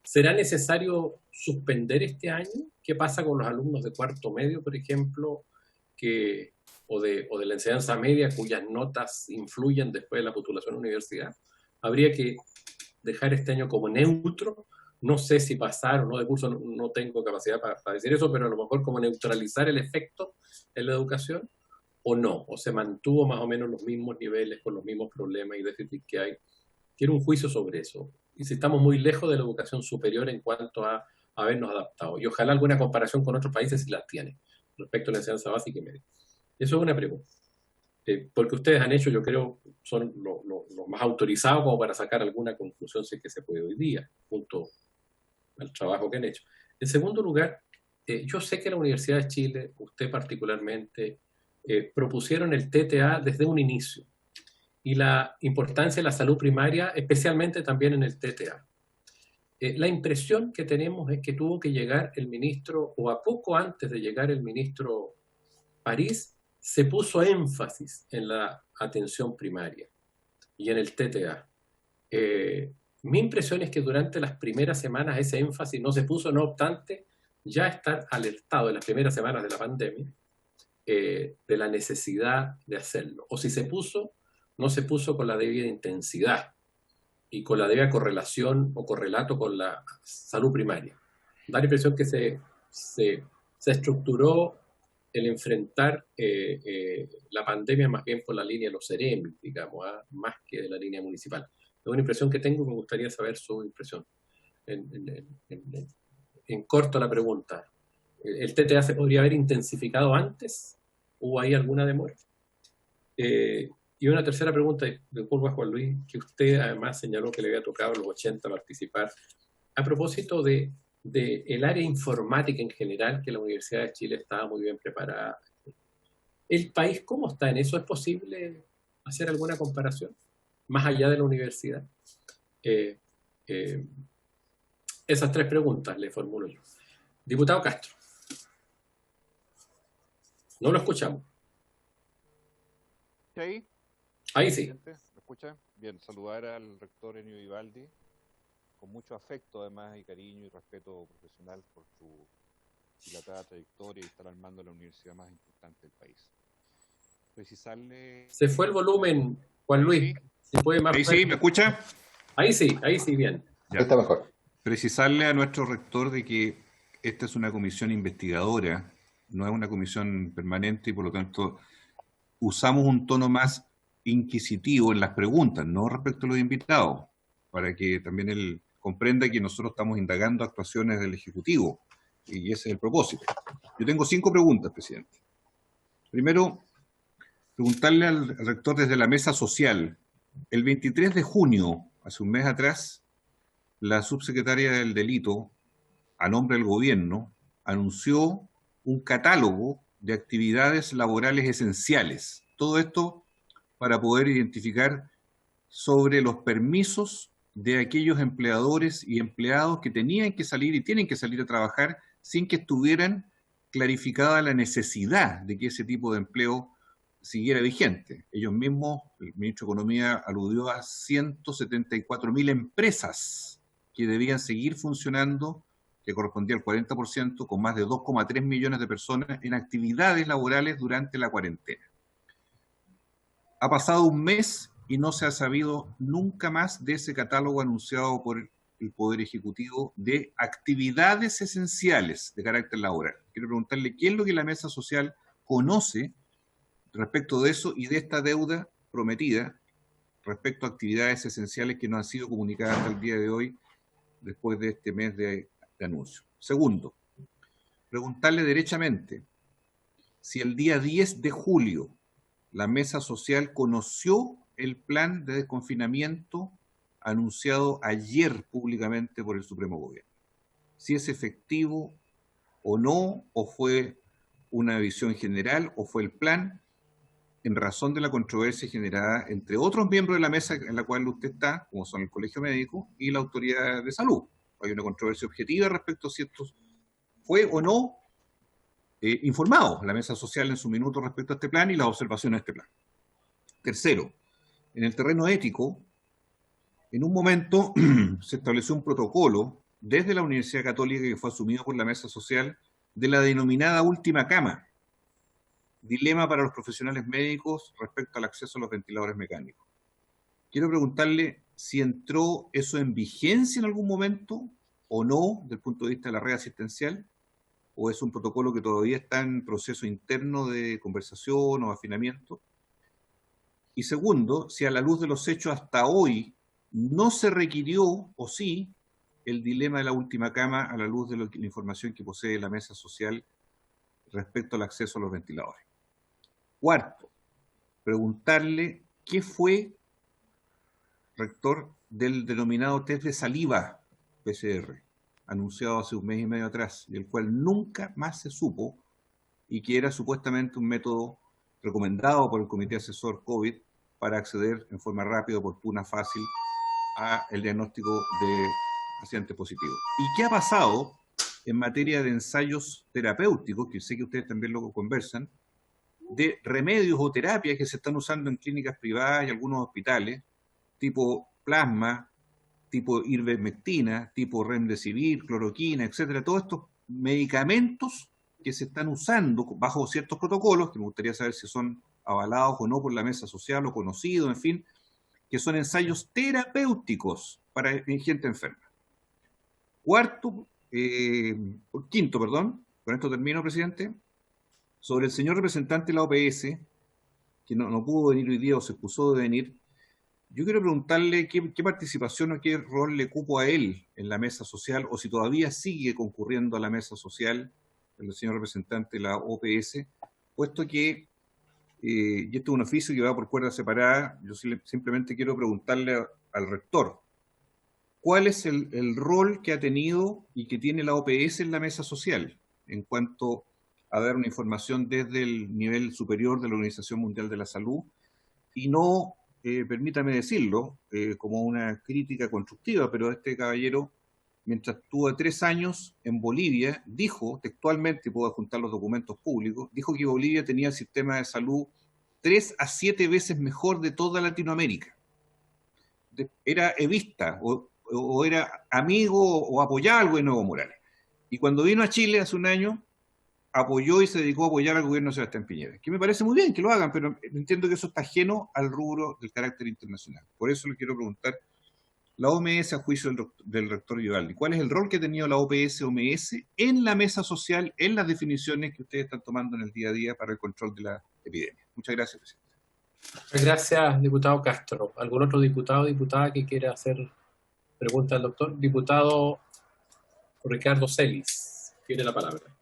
¿Será necesario suspender este año? ¿Qué pasa con los alumnos de cuarto medio, por ejemplo, o de la enseñanza media, cuyas notas influyen después de la postulación a la universidad? Habría que dejar este año como neutro. No sé si pasar o no de curso, no tengo capacidad para decir eso, pero a lo mejor como neutralizar el efecto en la educación, o no, o se mantuvo más o menos los mismos niveles, con los mismos problemas y déficits que hay. Quiero un juicio sobre eso. Y si estamos muy lejos de la educación superior en cuanto a habernos adaptado. Y ojalá alguna comparación con otros países si las tiene, respecto a la enseñanza básica y media. Eso es una pregunta. Porque ustedes han hecho, yo creo, son los más autorizados como para sacar alguna conclusión, si es que se puede hoy día, junto al trabajo que han hecho. En segundo lugar, yo sé que la Universidad de Chile, usted particularmente, propusieron el TTA desde un inicio, y la importancia de la salud primaria, especialmente también en el TTA. La impresión que tenemos es que tuvo que llegar el ministro, o a poco antes de llegar el ministro París, se puso énfasis en la atención primaria y en el TTA. Mi impresión es que durante las primeras semanas ese énfasis no se puso, no obstante, ya estar alertado en las primeras semanas de la pandemia de la necesidad de hacerlo. O si se puso, no se puso con la debida intensidad y con la debida correlación o correlato con la salud primaria. Da la impresión que se estructuró el enfrentar la pandemia más bien por la línea de los CEREMI, digamos, más que de la línea municipal. Es una impresión que tengo y me gustaría saber su impresión. En corto la pregunta, ¿el TTA se podría haber intensificado antes? ¿Hubo ahí alguna demora? Y una tercera pregunta, de curva Juan Luis, que usted además señaló que le había tocado en los 80 participar, a propósito de el área informática en general, que la Universidad de Chile estaba muy bien preparada. ¿El país cómo está en eso? ¿Es posible hacer alguna comparación? Más allá de la universidad. Esas tres preguntas le formulo yo. Diputado Castro. No lo escuchamos.
¿Ahí?
Ahí sí.
¿Me escucha? Bien, saludar al rector Ennio Vivaldi, con mucho afecto además y cariño y respeto profesional por su dilatada trayectoria y estar al mando de la universidad más importante del país. Precisarle...
Se fue el volumen, Juan Luis. ¿Se puede más
ahí sí, ¿me escucha?
Ahí sí, bien.
Ya.
Está mejor.
Precisarle a nuestro rector de que esta es una comisión investigadora, no es una comisión permanente y por lo tanto usamos un tono más inquisitivo en las preguntas, no respecto a los invitados, para que también él comprenda que nosotros estamos indagando actuaciones del Ejecutivo y ese es el propósito. Yo tengo 5 preguntas, presidente. Primero, preguntarle al rector desde la mesa social. El 23 de junio, hace un mes atrás, la subsecretaria del delito, a nombre del gobierno, anunció un catálogo de actividades laborales esenciales. Todo esto para poder identificar sobre los permisos de aquellos empleadores y empleados que tenían que salir y tienen que salir a trabajar sin que estuvieran clarificada la necesidad de que ese tipo de empleo siguiera vigente. Ellos mismos, el ministro de Economía aludió a 174.000 empresas que debían seguir funcionando, que correspondía al 40%, con más de 2,3 millones de personas en actividades laborales durante la cuarentena. Ha pasado un mes y no se ha sabido nunca más de ese catálogo anunciado por el Poder Ejecutivo de actividades esenciales de carácter laboral. Quiero preguntarle qué es lo que la mesa social conoce respecto de eso y de esta deuda prometida respecto a actividades esenciales que no han sido comunicadas hasta el día de hoy después de este mes de anuncio. Segundo, preguntarle derechamente si el día 10 de julio la mesa social conoció el plan de desconfinamiento anunciado ayer públicamente por el Supremo Gobierno. Si es efectivo o no, o fue una visión general, o fue el plan, en razón de la controversia generada entre otros miembros de la mesa en la cual usted está, como son el Colegio Médico y la Autoridad de Salud. Hay una controversia objetiva respecto a si esto fue o no informado la mesa social en su minuto respecto a este plan y las observaciones de este plan. Tercero, en el terreno ético, en un momento se estableció un protocolo desde la Universidad Católica que fue asumido por la mesa social de la denominada última cama, dilema para los profesionales médicos respecto al acceso a los ventiladores mecánicos. Quiero preguntarle si entró eso en vigencia en algún momento o no, desde el punto de vista de la red asistencial, o es un protocolo que todavía está en proceso interno de conversación o afinamiento. Y segundo, si a la luz de los hechos hasta hoy no se requirió, o sí, el dilema de la última cama a la luz de la información que posee la mesa social respecto al acceso a los ventiladores. Cuarto, preguntarle qué fue, rector, del denominado test de saliva PCR, anunciado hace un mes y medio atrás, y el cual nunca más se supo, y que era supuestamente un método recomendado por el Comité Asesor COVID para acceder en forma rápida, oportuna, fácil al diagnóstico de pacientes positivos. ¿Y qué ha pasado en materia de ensayos terapéuticos, que sé que ustedes también lo conversan, de remedios o terapias que se están usando en clínicas privadas y algunos hospitales, tipo plasma, tipo ivermectina, tipo remdesivir, cloroquina, etcétera? Todos estos medicamentos que se están usando bajo ciertos protocolos, que me gustaría saber si son avalados o no por la mesa social o conocidos, en fin, que son ensayos terapéuticos para gente enferma. Quinto, perdón, con esto termino, presidente, sobre el señor representante de la OPS, que no pudo venir hoy día o se excusó de venir. Yo quiero preguntarle qué participación o qué rol le cupo a él en la mesa social, o si todavía sigue concurriendo a la mesa social el señor representante de la OPS, puesto que, y este es un oficio que va por cuerda separada, yo simplemente quiero preguntarle al rector, ¿cuál es el rol que ha tenido y que tiene la OPS en la mesa social en cuanto a dar una información desde el nivel superior de la Organización Mundial de la Salud? Y no, permítame decirlo, como una crítica constructiva, pero este caballero, mientras estuvo 3 años en Bolivia, dijo textualmente, puedo adjuntar los documentos públicos, dijo que Bolivia tenía el sistema de salud 3 a 7 veces mejor de toda Latinoamérica. Era evista, o era amigo o apoyaba al gobierno de Evo Morales. Y cuando vino a Chile hace un año, apoyó y se dedicó a apoyar al gobierno de Sebastián Piñera, que me parece muy bien que lo hagan, pero entiendo que eso está ajeno al rubro del carácter internacional. Por eso le quiero preguntar, la OMS a juicio del rector Vivaldi, ¿cuál es el rol que ha tenido la OPS-OMS en la mesa social, en las definiciones que ustedes están tomando en el día a día para el control de la epidemia? Muchas gracias, presidente.
Gracias, diputado Castro. ¿Algún otro diputado o diputada que quiera hacer pregunta al doctor? Diputado Ricardo Celis, tiene la palabra.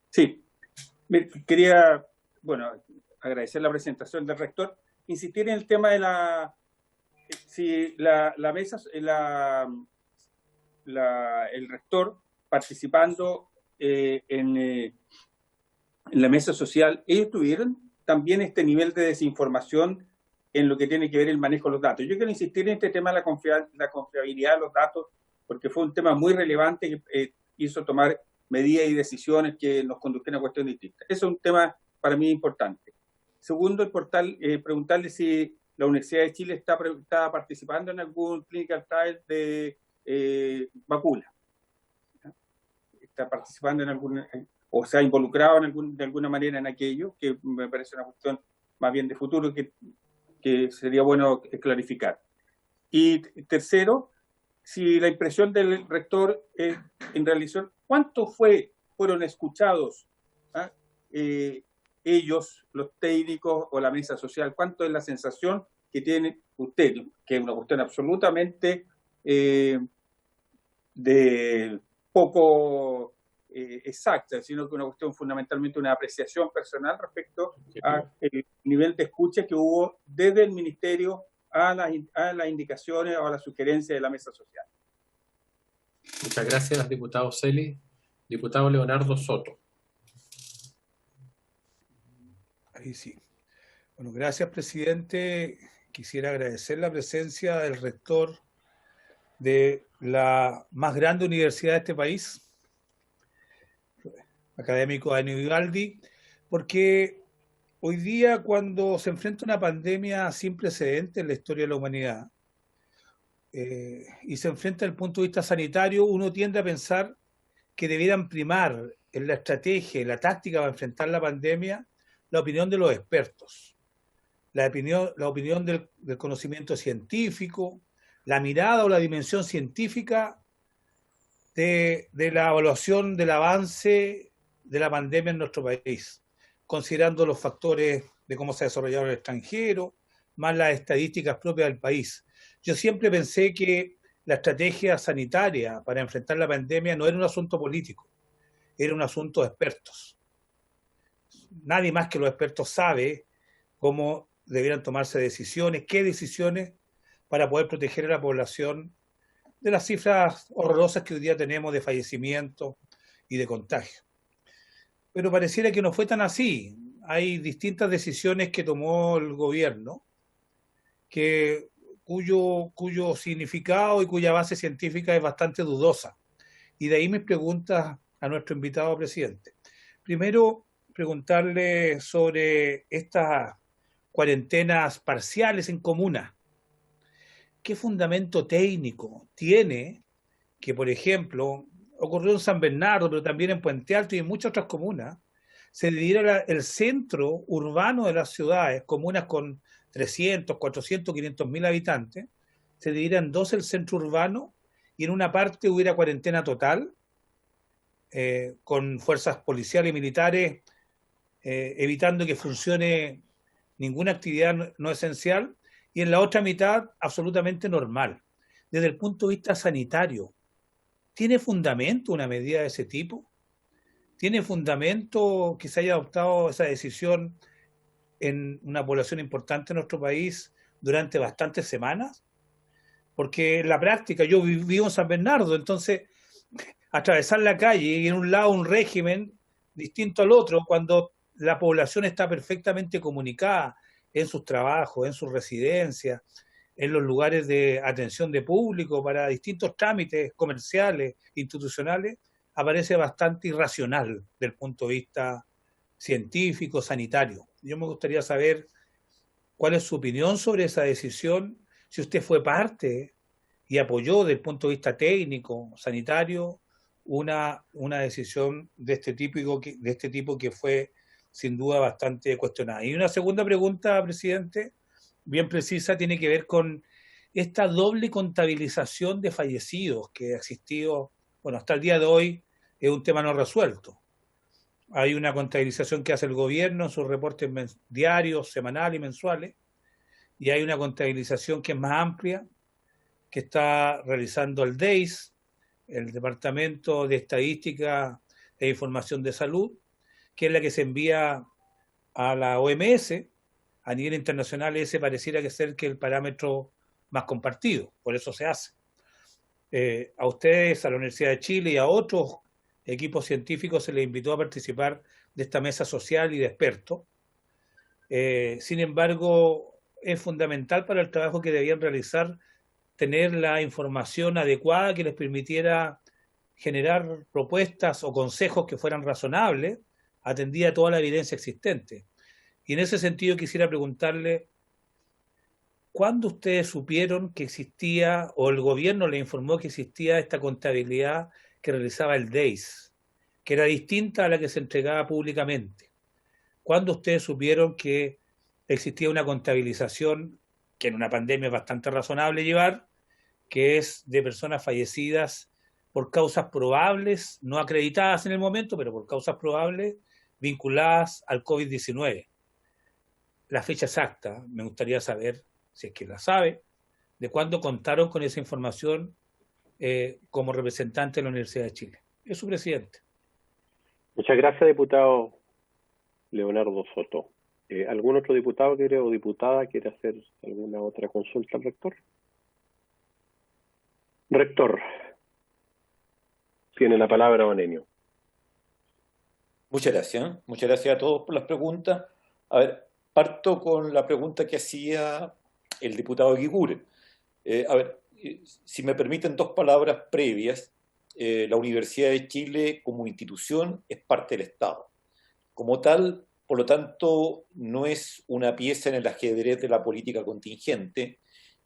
Sí, quería, agradecer la presentación del rector, insistir en el tema de la mesa, el rector participando en la mesa social, ellos tuvieron también este nivel de desinformación en lo que tiene que ver el manejo de los datos. Yo quiero insistir en este tema de la confiabilidad de los datos, porque fue un tema muy relevante que hizo tomar medidas y decisiones que nos condujeron a cuestiones distintas. Eso es un tema para mí importante. Segundo, preguntarle si la Universidad de Chile está participando en algún clinical trial de vacuna. Está participando en alguna, o se ha involucrado de alguna manera en aquello, que me parece una cuestión más bien de futuro que sería bueno clarificar. Y tercero, si la impresión del rector en realización, ¿cuántos fueron escuchados ellos, los técnicos o la mesa social? ¿Cuánto es la sensación que tiene usted? Que es una cuestión absolutamente de poco exacta, sino que una cuestión fundamentalmente una apreciación personal respecto al nivel de escucha que hubo desde el ministerio a las indicaciones o a las sugerencias de la mesa social.
Muchas gracias, diputado Celis. Diputado Leonardo Soto.
Ahí sí. Bueno, gracias, presidente. Quisiera agradecer la presencia del rector de la más grande universidad de este país, académico Enio Vivaldi, porque hoy día, cuando se enfrenta una pandemia sin precedentes en la historia de la humanidad, y se enfrenta desde el punto de vista sanitario, uno tiende a pensar que debieran primar en la estrategia y la táctica para enfrentar la pandemia la opinión de los expertos, la opinión del conocimiento científico, la mirada o la dimensión científica de la evaluación del avance de la pandemia en nuestro país, considerando los factores de cómo se ha desarrollado en el extranjero, más las estadísticas propias del país. Yo siempre pensé que la estrategia sanitaria para enfrentar la pandemia no era un asunto político, era un asunto de expertos. Nadie más que los expertos sabe cómo debieran tomarse decisiones, qué decisiones para poder proteger a la población de las cifras horrorosas que hoy día tenemos de fallecimientos y de contagio. Pero pareciera que no fue tan así. Hay distintas decisiones que tomó el gobierno cuyo significado y cuya base científica es bastante dudosa. Y de ahí mis preguntas a nuestro invitado presidente. Primero, preguntarle sobre estas cuarentenas parciales en comunas. ¿Qué fundamento técnico tiene que, por ejemplo, ocurrió en San Bernardo, pero también en Puente Alto y en muchas otras comunas, se dividiera el centro urbano de las ciudades, comunas con 300, 400, 500 mil habitantes, se dividiera en dos el centro urbano y en una parte hubiera cuarentena total, con fuerzas policiales y militares evitando que funcione ninguna actividad no esencial, y en la otra mitad absolutamente normal. Desde el punto de vista sanitario, ¿tiene fundamento una medida de ese tipo? ¿Tiene fundamento que se haya adoptado esa decisión en una población importante en nuestro país durante bastantes semanas? Porque en la práctica, yo vivo en San Bernardo, entonces atravesar la calle y en un lado un régimen distinto al otro, cuando la población está perfectamente comunicada en sus trabajos, en sus residencias, en los lugares de atención de público para distintos trámites comerciales, institucionales, aparece bastante irracional desde el punto de vista científico, sanitario. Yo me gustaría saber cuál es su opinión sobre esa decisión, si usted fue parte y apoyó desde el punto de vista técnico, sanitario, una decisión de este tipo que fue sin duda bastante cuestionada. Y una segunda pregunta, presidente, bien precisa, tiene que ver con esta doble contabilización de fallecidos que ha existido, bueno, hasta el día de hoy es un tema no resuelto. Hay una contabilización que hace el gobierno en sus reportes diarios, semanales y mensuales, y hay una contabilización que es más amplia, que está realizando el DEIS, el Departamento de Estadística e Información de Salud, que es la que se envía a la OMS. A nivel internacional ese pareciera que ser que el parámetro más compartido, por eso se hace. A ustedes, a la Universidad de Chile y a otros equipos científicos se les invitó a participar de esta mesa social y de expertos. Sin embargo, es fundamental para el trabajo que debían realizar tener la información adecuada que les permitiera generar propuestas o consejos que fueran razonables, atendida toda la evidencia existente. Y en ese sentido quisiera preguntarle, ¿cuándo ustedes supieron que existía, o el gobierno le informó que existía esta contabilidad que realizaba el DEIS, que era distinta a la que se entregaba públicamente? ¿Cuándo ustedes supieron que existía una contabilización que en una pandemia es bastante razonable llevar, que es de personas fallecidas por causas probables, no acreditadas en el momento, pero por causas probables, vinculadas al COVID-19? La fecha exacta, me gustaría saber, si es que la sabe, de cuándo contaron con esa información como representante de la Universidad de Chile. Es su presidente.
Muchas gracias, diputado Leonardo Soto. ¿Algún otro diputado o diputada quiere hacer alguna otra consulta al rector? Rector, tiene la palabra don Enio.
Muchas gracias. Muchas gracias a todos por las preguntas. A ver, parto con la pregunta que hacía el diputado Eguigure. Si me permiten dos palabras previas, la Universidad de Chile como institución es parte del Estado. Como tal, por lo tanto, no es una pieza en el ajedrez de la política contingente,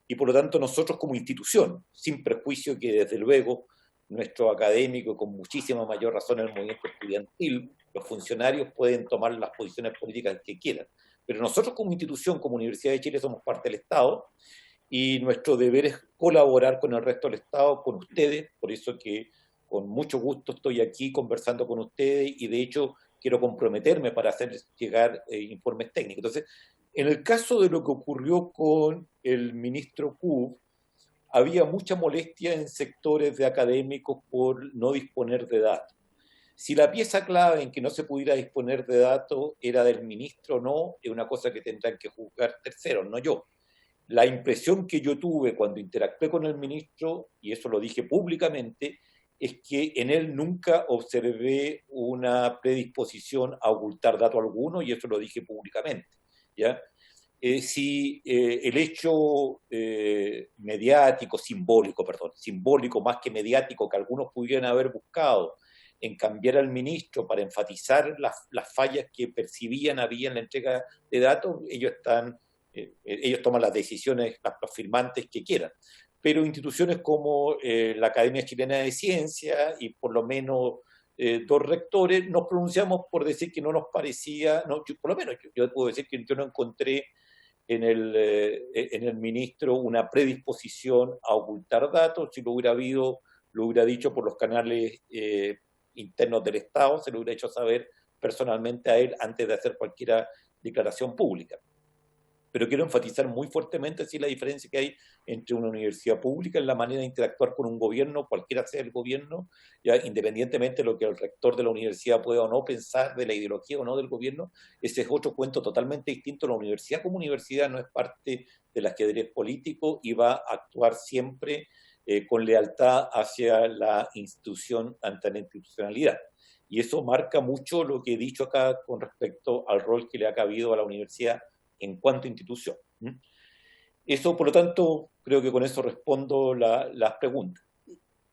y por lo tanto nosotros como institución, sin prejuicio que desde luego nuestro académico, con muchísima mayor razón en el movimiento estudiantil, los funcionarios pueden tomar las posiciones políticas que quieran, pero nosotros como institución, como Universidad de Chile, somos parte del Estado, y nuestro deber es colaborar con el resto del Estado, con ustedes, por eso que con mucho gusto estoy aquí conversando con ustedes, y de hecho quiero comprometerme para hacer llegar informes técnicos. Entonces, en el caso de lo que ocurrió con el ministro Kub, había mucha molestia en sectores de académicos por no disponer de datos. Si la pieza clave en que no se pudiera disponer de datos era del ministro o no, es una cosa que tendrán que juzgar terceros, no yo. La impresión que yo tuve cuando interactué con el ministro, y eso lo dije públicamente, es que en él nunca observé una predisposición a ocultar dato alguno, y eso lo dije públicamente, ¿ya? Si el hecho simbólico más que mediático que algunos pudieran haber buscado en cambiar al ministro para enfatizar las fallas que percibían había en la entrega de datos, ellos toman las decisiones, los firmantes que quieran. pero instituciones como la Academia Chilena de Ciencia y por lo menos dos rectores nos pronunciamos por decir que no nos parecía, no, por lo menos yo puedo decir que yo no encontré en el ministro una predisposición a ocultar datos. Si lo hubiera habido, lo hubiera dicho por los canales internos del Estado, se lo hubiera hecho saber personalmente a él antes de hacer cualquier declaración pública. Pero quiero enfatizar muy fuertemente la diferencia que hay entre una universidad pública en la manera de interactuar con un gobierno, cualquiera sea el gobierno, ya independientemente de lo que el rector de la universidad pueda o no pensar de la ideología o no del gobierno. Ese es otro cuento totalmente distinto. La universidad como universidad no es parte del ajedrez político y va a actuar siempre con lealtad hacia la institución, ante la institucionalidad. Y eso marca mucho lo que he dicho acá con respecto al rol que le ha cabido a la universidad en cuanto a institución. Eso, por lo tanto, creo que con eso respondo las preguntas.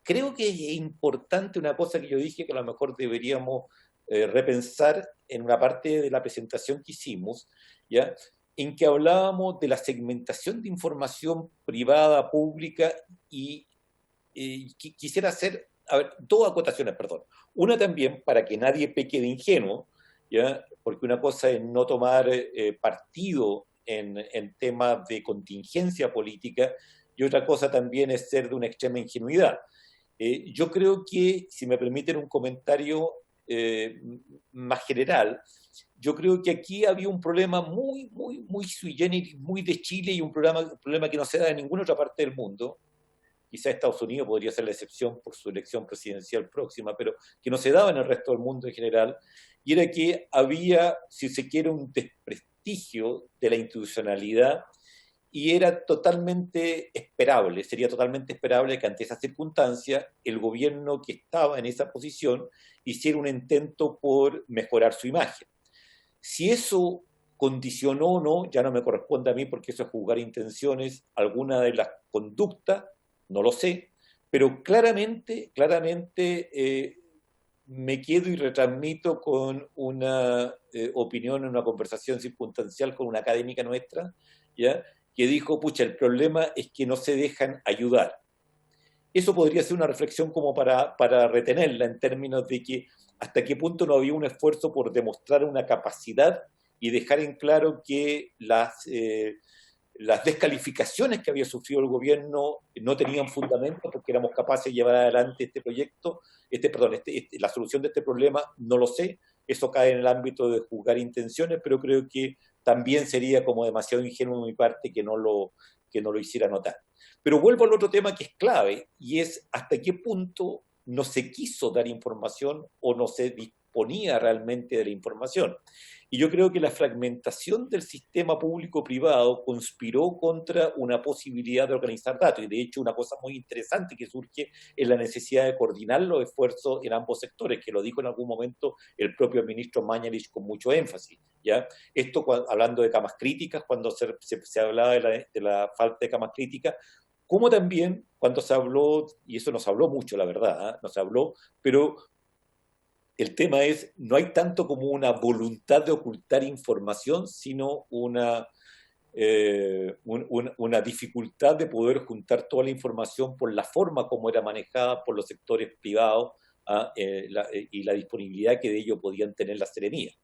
Creo que es importante una cosa que yo dije que a lo mejor deberíamos repensar en una parte de la presentación que hicimos, ¿ya? En que hablábamos de la segmentación de información privada, pública, y quisiera hacer, dos acotaciones, perdón. Una también, para que nadie peque de ingenuo, ¿ya? Porque una cosa es no tomar partido en temas de contingencia política y otra cosa también es ser de una extrema ingenuidad. Yo creo que, si me permiten un comentario más general, yo creo que aquí había un problema muy sui generis, muy de Chile, y un problema que no se da en ninguna otra parte del mundo. Quizá Estados Unidos podría ser la excepción por su elección presidencial próxima, pero que no se daba en el resto del mundo en general, y era que había, si se quiere, un desprestigio de la institucionalidad, y era totalmente esperable, sería totalmente esperable que ante esa circunstancia el gobierno que estaba en esa posición hiciera un intento por mejorar su imagen. Si eso condicionó o no, ya no me corresponde a mí, porque eso es juzgar intenciones, alguna de las conductas, no lo sé, pero claramente me quedo y retransmito con una opinión en una conversación circunstancial con una académica nuestra, ¿ya? Que dijo, pucha, el problema es que no se dejan ayudar. Eso podría ser una reflexión como para retenerla, en términos de que hasta qué punto no había un esfuerzo por demostrar una capacidad y dejar en claro que las descalificaciones que había sufrido el gobierno no tenían fundamento, porque éramos capaces de llevar adelante este proyecto, la solución de este problema, no lo sé. Eso cae en el ámbito de juzgar intenciones, pero creo que también sería como demasiado ingenuo de mi parte que no lo hiciera notar. Pero vuelvo al otro tema que es clave, y es hasta qué punto no se quiso dar información o no se disponía realmente de la información. Y yo creo que la fragmentación del sistema público-privado conspiró contra una posibilidad de organizar datos. Y de hecho, una cosa muy interesante que surge es la necesidad de coordinar los esfuerzos en ambos sectores, que lo dijo en algún momento el propio ministro Mañalich con mucho énfasis, ¿ya? Esto, hablando de camas críticas, cuando se hablaba de la falta de camas críticas, como también cuando se habló, y eso nos habló mucho, la verdad, ¿eh? Nos habló, pero el tema es, no hay tanto como una voluntad de ocultar información, sino una dificultad de poder juntar toda la información por la forma como era manejada por los sectores privados, y la disponibilidad que de ello podían tener las seremías.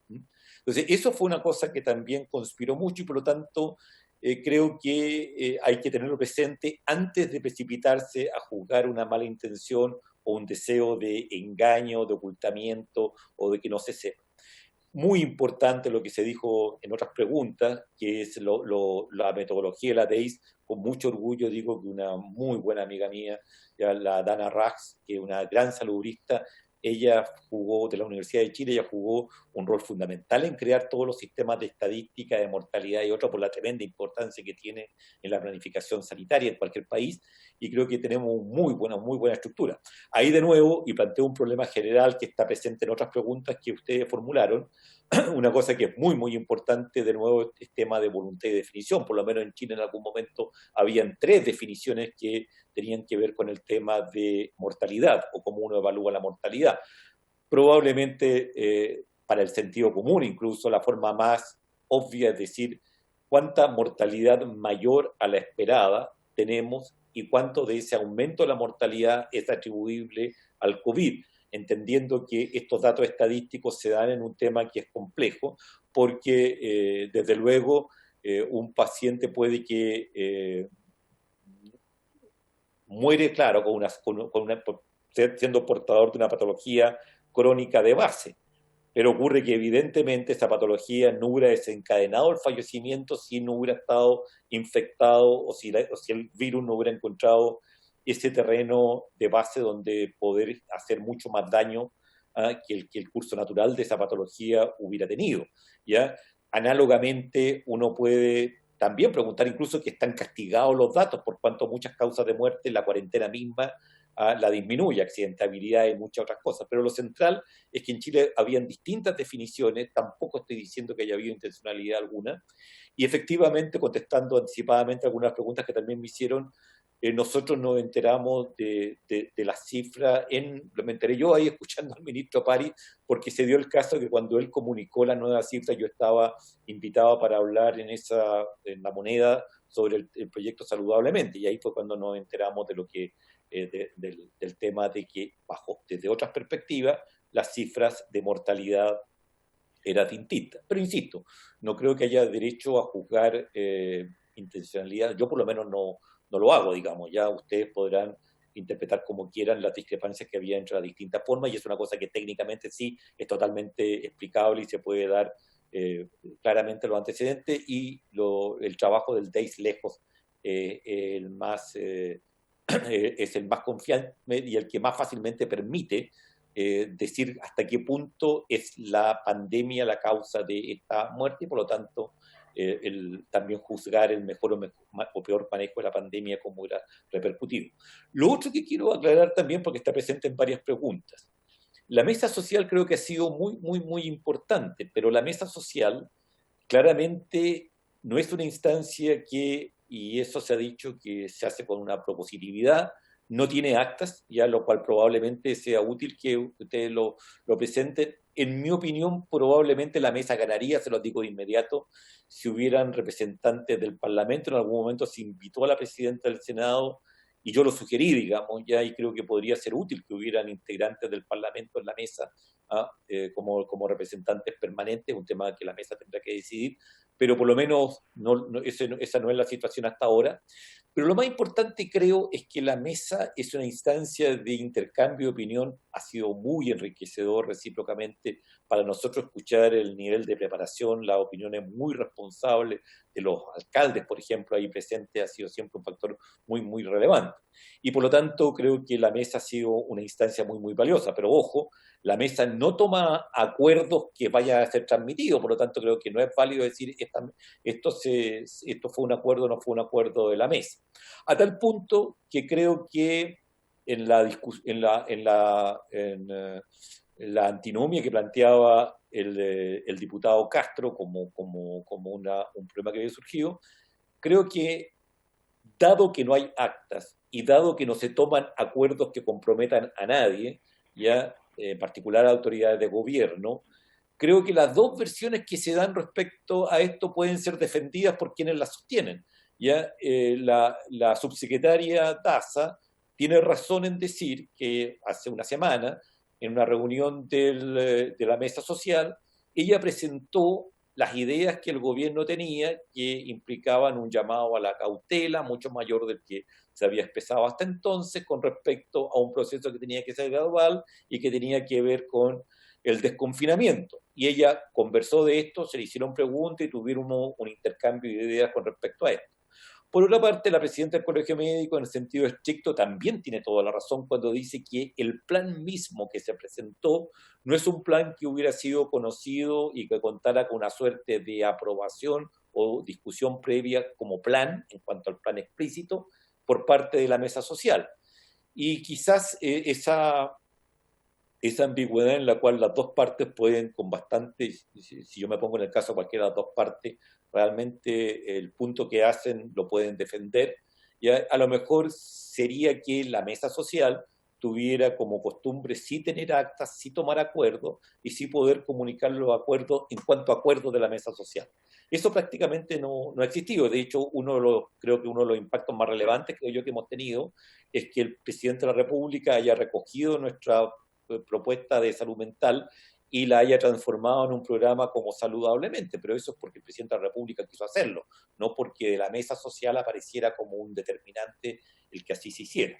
Entonces, eso fue una cosa que también conspiró mucho, y por lo tanto creo que hay que tenerlo presente antes de precipitarse a juzgar una mala intención o un deseo de engaño, de ocultamiento o de que no se sepa. Muy importante lo que se dijo en otras preguntas, que es la metodología de la DEIS. Con mucho orgullo digo que una muy buena amiga mía, ya la Dana Rax, que es una gran salubrista, ella jugó, de la Universidad de Chile, ella jugó un rol fundamental en crear todos los sistemas de estadística, de mortalidad y otro, por la tremenda importancia que tiene en la planificación sanitaria en cualquier país, y creo que tenemos muy buena estructura. Ahí de nuevo, y planteo un problema general que está presente en otras preguntas que ustedes formularon, una cosa que es muy importante, de nuevo, es tema de voluntad y definición. Por lo menos en Chile en algún momento habían 3 definiciones que tenían que ver con el tema de mortalidad o cómo uno evalúa la mortalidad. Probablemente para el sentido común, incluso la forma más obvia es decir cuánta mortalidad mayor a la esperada tenemos y cuánto de ese aumento de la mortalidad es atribuible al COVID, entendiendo que estos datos estadísticos se dan en un tema que es complejo, porque desde luego un paciente puede que muere, claro, siendo portador de una patología crónica de base, pero ocurre que evidentemente esa patología no hubiera desencadenado el fallecimiento si no hubiera estado infectado o si el virus no hubiera encontrado ese terreno de base donde poder hacer mucho más daño que el curso natural de esa patología hubiera tenido, ¿ya? Análogamente, uno puede también preguntar incluso que están castigados los datos, por cuanto muchas causas de muerte la cuarentena misma la disminuye, accidentabilidad y muchas otras cosas. Pero lo central es que en Chile habían distintas definiciones, tampoco estoy diciendo que haya habido intencionalidad alguna, y efectivamente, contestando anticipadamente algunas preguntas que también me hicieron, nosotros nos enteramos de las cifras, me enteré yo ahí escuchando al ministro París, porque se dio el caso que cuando él comunicó la nueva cifra, yo estaba invitado para hablar en La Moneda sobre el proyecto Saludablemente, y ahí fue cuando nos enteramos de lo que del tema de que desde otras perspectivas las cifras de mortalidad eran distintas. Pero insisto, no creo que haya derecho a juzgar intencionalidad. Yo por lo menos no lo hago, digamos. Ya ustedes podrán interpretar como quieran las discrepancias que había entre las distintas formas, y es una cosa que técnicamente sí es totalmente explicable y se puede dar claramente los antecedentes, y el trabajo del DEIS lejos es el más confiable y el que más fácilmente permite decir hasta qué punto es la pandemia la causa de esta muerte, y por lo tanto también juzgar el mejor o peor manejo de la pandemia como era repercutivo. Lo otro que quiero aclarar también, porque está presente en varias preguntas, la mesa social creo que ha sido muy, muy, muy importante, pero la mesa social claramente no es una instancia que, y eso se ha dicho, que se hace con una propositividad, no tiene actas, ya lo cual probablemente sea útil que ustedes lo presenten. En mi opinión, probablemente la mesa ganaría, se lo digo de inmediato, si hubieran representantes del Parlamento. En algún momento se invitó a la presidenta del Senado, y yo lo sugerí, digamos, ya, y creo que podría ser útil que hubieran integrantes del Parlamento en la mesa como representantes permanentes, un tema que la mesa tendrá que decidir, pero por lo menos esa no es la situación hasta ahora. Pero lo más importante, creo, es que la mesa es una instancia de intercambio de opinión, ha sido muy enriquecedor recíprocamente para nosotros escuchar el nivel de preparación, las opiniones muy responsables de los alcaldes, por ejemplo, ahí presente, ha sido siempre un factor muy, muy relevante. Y por lo tanto, creo que la mesa ha sido una instancia muy, muy valiosa, pero ojo, la mesa no toma acuerdos que vayan a ser transmitidos, por lo tanto creo que no es válido decir esto fue un acuerdo o no fue un acuerdo de la mesa. A tal punto que creo que en la antinomia que planteaba el diputado Castro como un problema que había surgido, creo que dado que no hay actas y dado que no se toman acuerdos que comprometan a nadie, ya en particular a autoridades de gobierno, creo que las dos versiones que se dan respecto a esto pueden ser defendidas por quienes las sostienen. ¿Ya? La subsecretaria Daza tiene razón en decir que hace una semana, en una reunión de la mesa social, ella presentó las ideas que el gobierno tenía, que implicaban un llamado a la cautela mucho mayor del que se había expresado hasta entonces con respecto a un proceso que tenía que ser gradual y que tenía que ver con el desconfinamiento. Y ella conversó de esto, se le hicieron preguntas y tuvieron un intercambio de ideas con respecto a esto. Por otra parte, la presidenta del Colegio Médico, en el sentido estricto, también tiene toda la razón cuando dice que el plan mismo que se presentó no es un plan que hubiera sido conocido y que contara con una suerte de aprobación o discusión previa como plan, en cuanto al plan explícito, por parte de la mesa social. Y quizás esa ambigüedad en la cual las dos partes pueden con bastante, si yo me pongo en el caso de cualquiera de las dos partes, realmente el punto que hacen lo pueden defender, y a lo mejor sería que la mesa social tuviera como costumbre sí tener actas, sí tomar acuerdos y sí poder comunicar los acuerdos en cuanto a acuerdos de la mesa social. Eso prácticamente no ha existido. De hecho, creo que uno de los impactos más relevantes que hemos tenido es que el presidente de la República haya recogido nuestra propuesta de salud mental y la haya transformado en un programa como Saludablemente, pero eso es porque el presidente de la República quiso hacerlo, no porque de la mesa social apareciera como un determinante el que así se hiciera.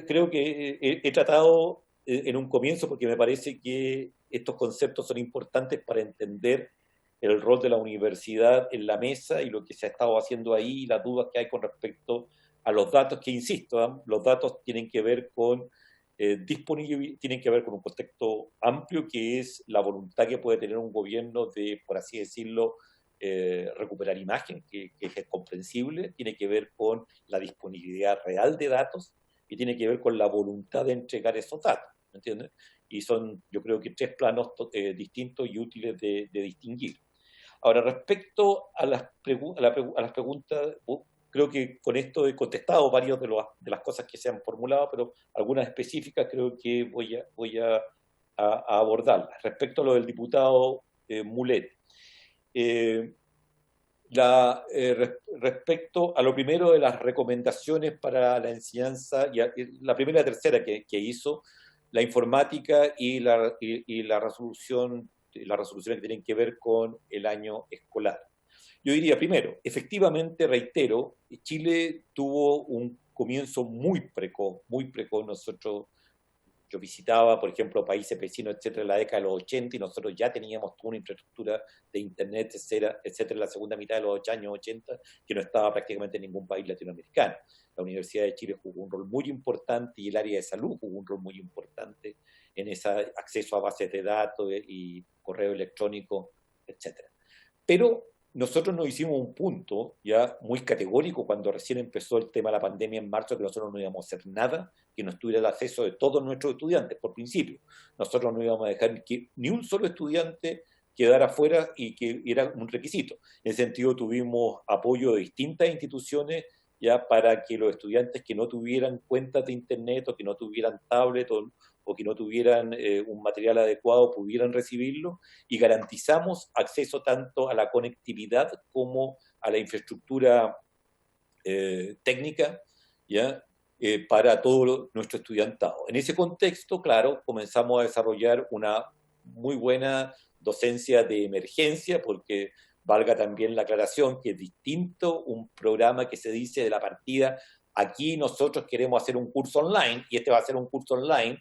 Creo que he tratado en un comienzo, porque me parece que estos conceptos son importantes para entender el rol de la universidad en la mesa y lo que se ha estado haciendo ahí y las dudas que hay con respecto a los datos, que insisto, los datos tienen que ver con tienen que ver con un contexto amplio, que es la voluntad que puede tener un gobierno de, por así decirlo, recuperar imagen, que es comprensible, tiene que ver con la disponibilidad real de datos y tiene que ver con la voluntad de entregar esos datos, ¿me entiendes? Y son, yo creo que tres planos distintos y útiles de distinguir. Ahora, respecto a las preguntas, creo que con esto he contestado varias de las cosas que se han formulado, pero algunas específicas creo que voy a abordarlas. Respecto a lo del diputado Mulet, respecto a lo primero de las recomendaciones para la enseñanza, la primera y la tercera que hizo, la informática y las resoluciones que tienen que ver con el año escolar. Yo diría, primero, efectivamente, reitero, Chile tuvo un comienzo muy precoz. Yo visitaba, por ejemplo, países vecinos, etcétera, en la década de los 80, y nosotros ya teníamos toda una infraestructura de Internet, etcétera, en la segunda mitad de los años 80, que no estaba prácticamente en ningún país latinoamericano. La Universidad de Chile jugó un rol muy importante y el área de salud jugó un rol muy importante en ese acceso a bases de datos y correo electrónico, etcétera. Pero nosotros nos hicimos un punto ya muy categórico cuando recién empezó el tema de la pandemia en marzo, que nosotros no íbamos a hacer nada que no estuviera el acceso de todos nuestros estudiantes, por principio. Nosotros no íbamos a dejar que ni un solo estudiante quedara fuera y que era un requisito. En ese sentido tuvimos apoyo de distintas instituciones ya para que los estudiantes que no tuvieran cuentas de internet o que no tuvieran tablet o que no tuvieran un material adecuado pudieran recibirlo, y garantizamos acceso tanto a la conectividad como a la infraestructura técnica, ¿ya? Para todo nuestro estudiantado. En ese contexto, claro, comenzamos a desarrollar una muy buena docencia de emergencia, porque valga también la aclaración que es distinto un programa que se dice de la partida: aquí nosotros queremos hacer un curso online y este va a ser un curso online,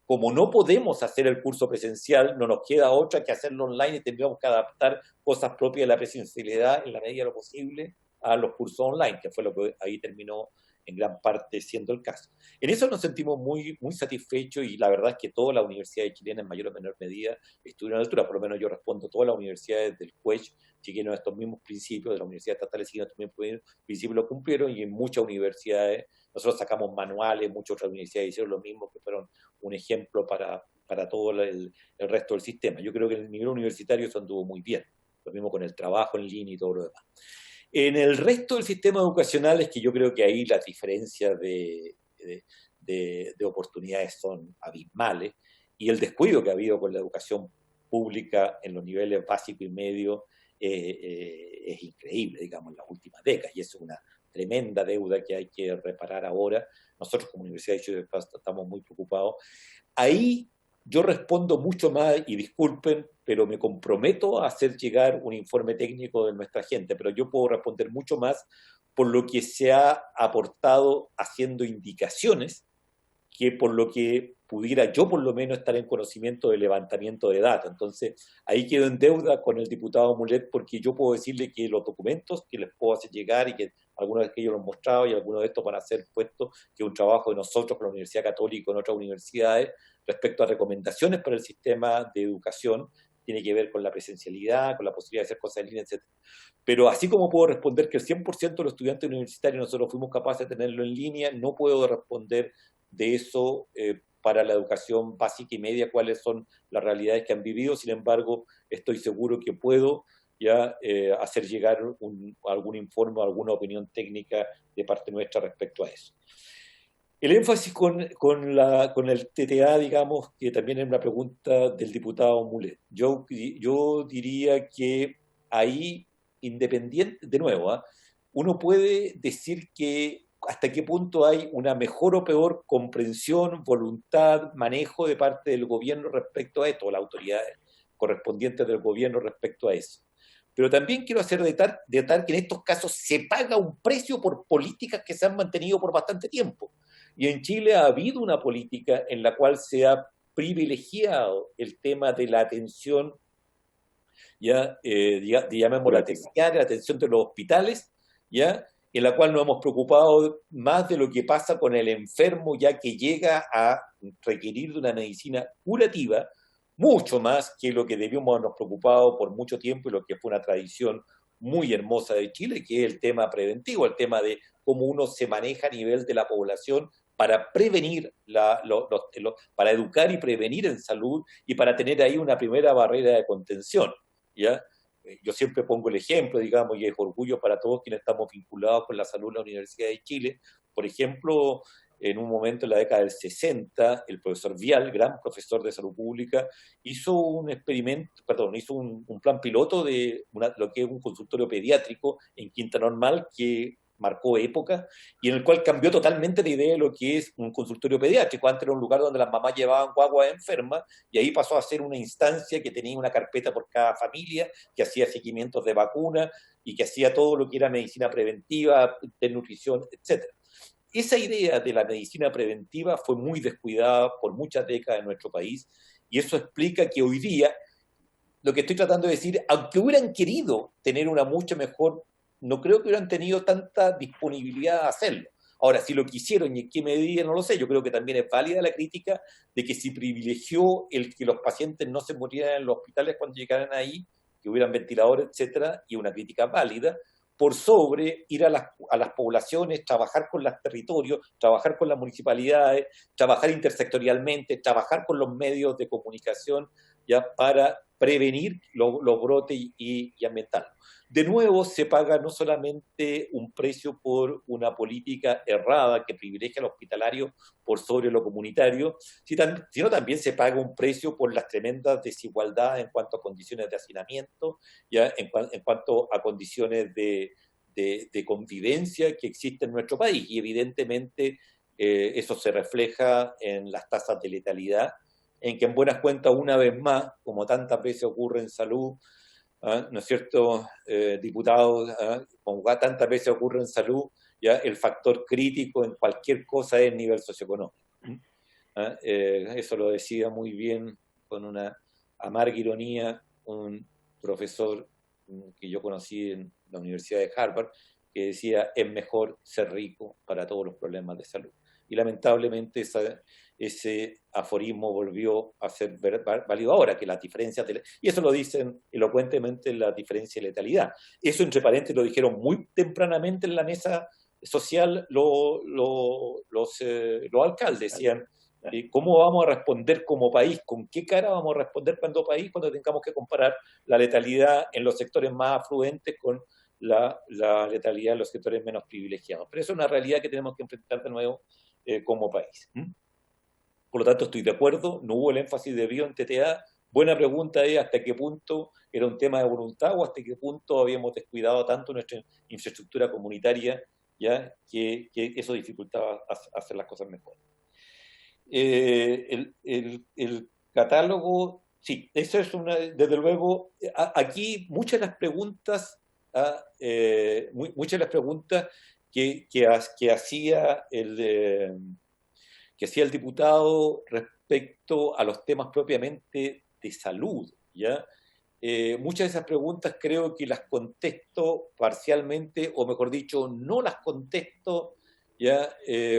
como no podemos hacer el curso presencial, no nos queda otra que hacerlo online y tendríamos que adaptar cosas propias de la presencialidad en la medida de lo posible a los cursos online, que fue lo que ahí terminó en gran parte siendo el caso. En eso nos sentimos muy, muy satisfechos, y la verdad es que todas las universidades chilenas en mayor o menor medida estuvieron a la altura. Por lo menos yo respondo, todas las universidades del CUECH siguieron estos mismos principios, de las universidades estatales siguieron estos mismos principios, lo cumplieron, y en muchas universidades, nosotros sacamos manuales, muchas otras universidades hicieron lo mismo, que fueron un ejemplo para todo el resto del sistema. Yo creo que en el nivel universitario eso anduvo muy bien, lo mismo con el trabajo en línea y todo lo demás. En el resto del sistema educacional es que yo creo que ahí las diferencias de oportunidades son abismales, y el descuido que ha habido con la educación pública en los niveles básico y medio es increíble, digamos, en las últimas décadas, y es una tremenda deuda que hay que reparar ahora. Nosotros como Universidad de Chile estamos muy preocupados. Ahí yo respondo mucho más, y disculpen, pero me comprometo a hacer llegar un informe técnico de nuestra gente, pero yo puedo responder mucho más por lo que se ha aportado haciendo indicaciones que por lo que pudiera yo por lo menos estar en conocimiento del levantamiento de datos. Entonces, ahí quedo en deuda con el diputado Mulet, porque yo puedo decirle que los documentos que les puedo hacer llegar, y que algunos de ellos los he mostrado y algunos de estos van a ser puestos, que es un trabajo de nosotros con la Universidad Católica y con otras universidades, respecto a recomendaciones para el sistema de educación, tiene que ver con la presencialidad, con la posibilidad de hacer cosas en línea, etc. Pero así como puedo responder que el 100% de los estudiantes universitarios nosotros fuimos capaces de tenerlo en línea, no puedo responder de eso para la educación básica y media, cuáles son las realidades que han vivido. Sin embargo, estoy seguro que puedo ya hacer llegar algún informe o alguna opinión técnica de parte nuestra respecto a eso. El énfasis con el TTA, digamos, que también es una pregunta del diputado Mulet. Yo diría que ahí, independiente, de nuevo, uno puede decir que hasta qué punto hay una mejor o peor comprensión, voluntad, manejo de parte del gobierno respecto a esto, o las autoridades correspondientes del gobierno respecto a eso. Pero también quiero hacer de tal que en estos casos se paga un precio por políticas que se han mantenido por bastante tiempo. Y en Chile ha habido una política en la cual se ha privilegiado el tema de la atención, llamémosla terciaria, la atención de los hospitales, ¿ya? En la cual nos hemos preocupado más de lo que pasa con el enfermo, ya que llega a requerir de una medicina curativa, mucho más que lo que debíamos habernos preocupado por mucho tiempo y lo que fue una tradición muy hermosa de Chile, que es el tema preventivo, el tema de cómo uno se maneja a nivel de la población para prevenir, para educar y prevenir en salud y para tener ahí una primera barrera de contención, ¿ya? Yo siempre pongo el ejemplo, digamos, y es orgullo para todos quienes estamos vinculados con la salud en la Universidad de Chile. Por ejemplo, en un momento en la década del 60, el profesor Vial, gran profesor de salud pública, hizo un plan piloto de lo que es un consultorio pediátrico en Quinta Normal que marcó época y en el cual cambió totalmente la idea de lo que es un consultorio pediátrico. Antes era un lugar donde las mamás llevaban guaguas enfermas y ahí pasó a ser una instancia que tenía una carpeta por cada familia, que hacía seguimientos de vacunas y que hacía todo lo que era medicina preventiva, de nutrición, etc. Esa idea de la medicina preventiva fue muy descuidada por muchas décadas en nuestro país y eso explica que hoy día, lo que estoy tratando de decir, aunque hubieran querido tener una mucho mejor, no creo que hubieran tenido tanta disponibilidad a hacerlo. Ahora, si lo quisieron y en qué medida, no lo sé. Yo creo que también es válida la crítica de que si privilegió el que los pacientes no se murieran en los hospitales cuando llegaran ahí, que hubieran ventiladores, etcétera, y una crítica válida, por sobre ir a las poblaciones, trabajar con los territorios, trabajar con las municipalidades, trabajar intersectorialmente, trabajar con los medios de comunicación, ya para prevenir los brotes y ambientales. De nuevo, se paga no solamente un precio por una política errada que privilegia al hospitalario por sobre lo comunitario, sino también se paga un precio por las tremendas desigualdades en cuanto a condiciones de hacinamiento, ya en cuanto a condiciones de convivencia que existen en nuestro país. Y evidentemente eso se refleja en las tasas de letalidad, en que en buenas cuentas, una vez más, como tantas veces ocurre en salud, ¿no es cierto, diputados? Como tantas veces ocurre en salud, ya el factor crítico en cualquier cosa es el nivel socioeconómico. Eso lo decía muy bien, con una amarga ironía, un profesor que yo conocí en la Universidad de Harvard, que decía, es mejor ser rico para todos los problemas de salud. Y lamentablemente ese aforismo volvió a ser válido ahora, que las diferencias, y eso lo dicen elocuentemente en la diferencia de letalidad. Eso, entre paréntesis, lo dijeron muy tempranamente en la mesa social los alcaldes. Decían, ¿cómo vamos a responder como país? ¿Con qué cara vamos a responder cuando tengamos que comparar la letalidad en los sectores más afluentes con la letalidad en los sectores menos privilegiados? Pero eso es una realidad que tenemos que enfrentar de nuevo como país. Por lo tanto, estoy de acuerdo, no hubo el énfasis debido en TTA. Buena pregunta es hasta qué punto era un tema de voluntad o hasta qué punto habíamos descuidado tanto nuestra infraestructura comunitaria, ya que eso dificultaba hacer las cosas mejor. El catálogo, sí, eso es desde luego, aquí muchas de las preguntas, que hacía el diputado respecto a los temas propiamente de salud, ¿ya? Muchas de esas preguntas creo que las contesto parcialmente, o mejor dicho, no las contesto, ¿ya?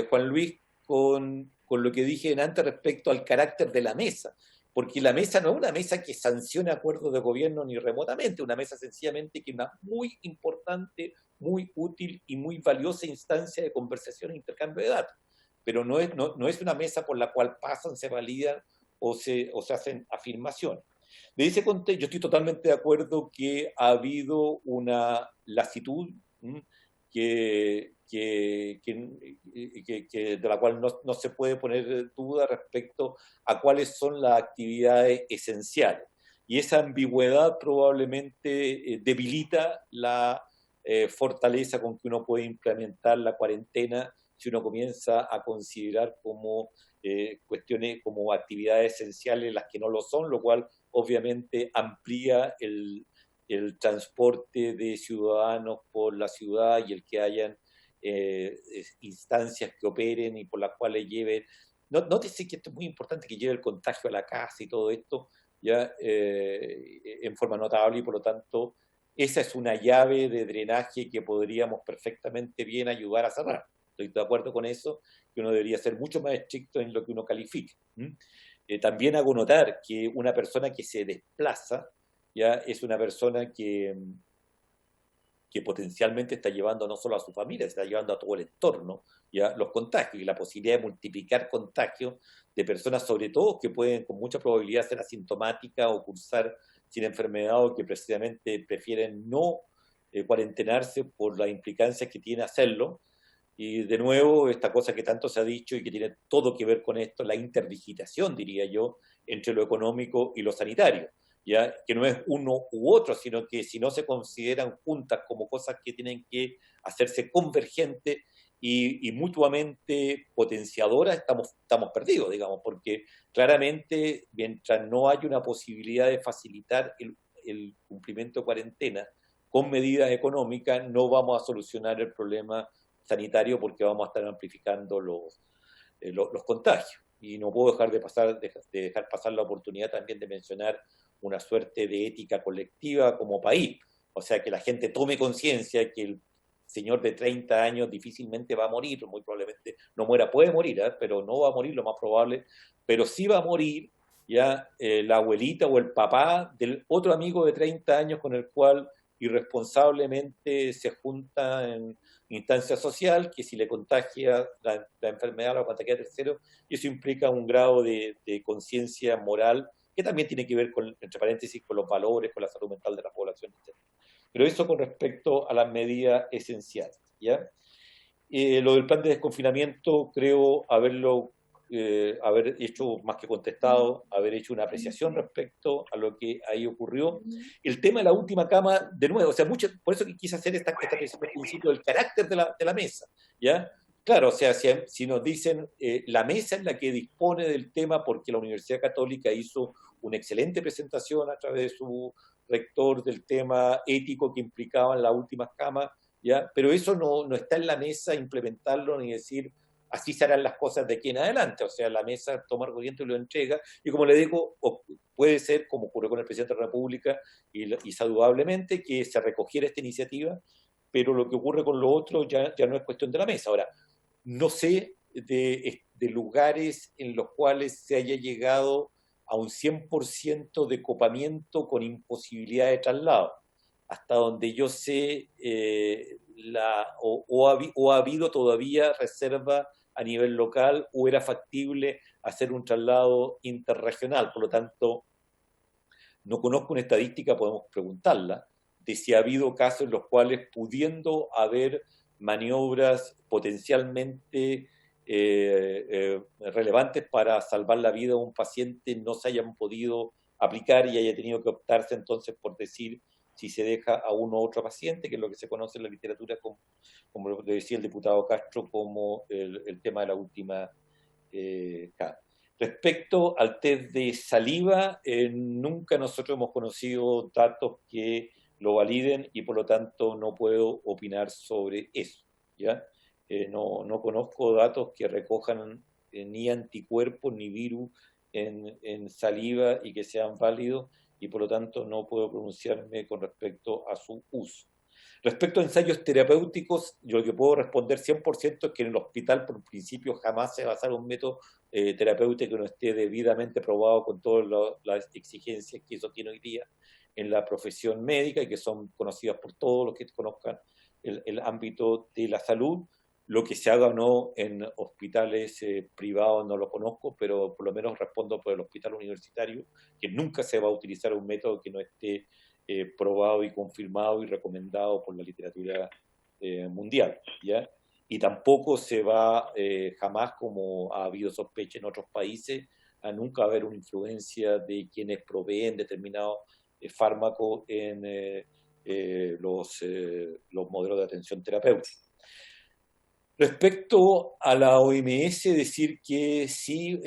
Juan Luis, con lo que dije antes respecto al carácter de la mesa, porque la mesa no es una mesa que sancione acuerdos de gobierno ni remotamente, una mesa sencillamente que es una muy importante, muy útil y muy valiosa instancia de conversación e intercambio de datos. Pero no es una mesa por la cual pasan, se validan o se hacen afirmaciones. De ese contexto, yo estoy totalmente de acuerdo que ha habido una lasitud de la cual no se puede poner duda respecto a cuáles son las actividades esenciales. Y esa ambigüedad probablemente debilita la fortaleza con que uno puede implementar la cuarentena si uno comienza a considerar como cuestiones, como actividades esenciales las que no lo son, lo cual obviamente amplía el transporte de ciudadanos por la ciudad y el que hayan instancias que operen y por las cuales lleven, nótese que esto es muy importante, que lleve el contagio a la casa y todo esto ya en forma notable, y por lo tanto esa es una llave de drenaje que podríamos perfectamente bien ayudar a cerrar. Estoy de acuerdo con eso, que uno debería ser mucho más estricto en lo que uno califique. También hago notar que una persona que se desplaza ya es una persona que potencialmente está llevando no solo a su familia, está llevando a todo el entorno ya los contagios, y la posibilidad de multiplicar contagios de personas, sobre todo, que pueden con mucha probabilidad ser asintomáticas o cursar sin enfermedad, o que precisamente prefieren no cuarentenarse por las implicancias que tiene hacerlo. Y de nuevo, esta cosa que tanto se ha dicho y que tiene todo que ver con esto, la interdigitación, diría yo, entre lo económico y lo sanitario, ¿ya? Que no es uno u otro, sino que si no se consideran juntas como cosas que tienen que hacerse convergentes y mutuamente potenciadoras, estamos perdidos, digamos, porque claramente mientras no haya una posibilidad de facilitar el cumplimiento de cuarentena con medidas económicas, no vamos a solucionar el problema sanitario, porque vamos a estar amplificando los contagios. Y no puedo dejar pasar la oportunidad también de mencionar una suerte de ética colectiva como país. O sea, que la gente tome conciencia que el señor de 30 años difícilmente va a morir, muy probablemente no muera, puede morir, pero no va a morir, lo más probable, pero sí va a morir ya la abuelita o el papá del otro amigo de 30 años con el cual irresponsablemente se junta en instancia social, que si le contagia la enfermedad, la contagia a terceros, y eso implica un grado de conciencia moral que también tiene que ver con, entre paréntesis, con los valores, con la salud mental de la población, etc. Pero eso con respecto a las medidas esenciales, ¿ya? Lo del plan de desconfinamiento, creo haber hecho más que contestado, haber hecho una apreciación respecto a lo que ahí ocurrió. El tema de la última cama, de nuevo, o sea, por eso que quise hacer esta apreciación al principio del carácter de la mesa, ¿ya? Claro, o sea, si nos dicen la mesa es la que dispone del tema porque la Universidad Católica hizo una excelente presentación a través de su rector del tema ético que implicaban las últimas camas, ¿ya? Pero eso no está en la mesa implementarlo ni decir así se harán las cosas de aquí en adelante. O sea, la mesa toma el corriente y lo entrega, y como le digo, puede ser, como ocurrió con el presidente de la República, y saludablemente, que se recogiera esta iniciativa, pero lo que ocurre con lo otro ya no es cuestión de la mesa. Ahora, no sé de lugares en los cuales se haya llegado a un 100% de copamiento con imposibilidad de traslado. Hasta donde yo sé, ha habido todavía reserva a nivel local, o era factible hacer un traslado interregional. Por lo tanto, no conozco una estadística, podemos preguntarla, de si ha habido casos en los cuales, pudiendo haber maniobras potencialmente relevantes para salvar la vida de un paciente, no se hayan podido aplicar y haya tenido que optarse entonces por decir si se deja a uno u otro paciente, que es lo que se conoce en la literatura como lo decía el diputado Castro, como el tema de la última cama. Respecto al test de saliva, nunca nosotros hemos conocido datos que lo validen, y por lo tanto no puedo opinar sobre eso, ¿ya? No conozco datos que recojan ni anticuerpos ni virus en saliva y que sean válidos, y por lo tanto no puedo pronunciarme con respecto a su uso. Respecto a ensayos terapéuticos, yo lo que puedo responder 100% es que en el hospital, por principio, jamás se va a basar un método terapéutico que no esté debidamente probado con todas las exigencias que eso tiene hoy día en la profesión médica y que son conocidas por todos los que conozcan el ámbito de la salud. Lo que se haga o no en hospitales privados no lo conozco, pero por lo menos respondo por el hospital universitario, que nunca se va a utilizar un método que no esté probado y confirmado y recomendado por la literatura mundial, ¿ya? Y tampoco se va jamás, como ha habido sospecha en otros países, a nunca haber una influencia de quienes proveen determinados fármacos en los modelos de atención terapéutica. Respecto a la OMS, decir que sí,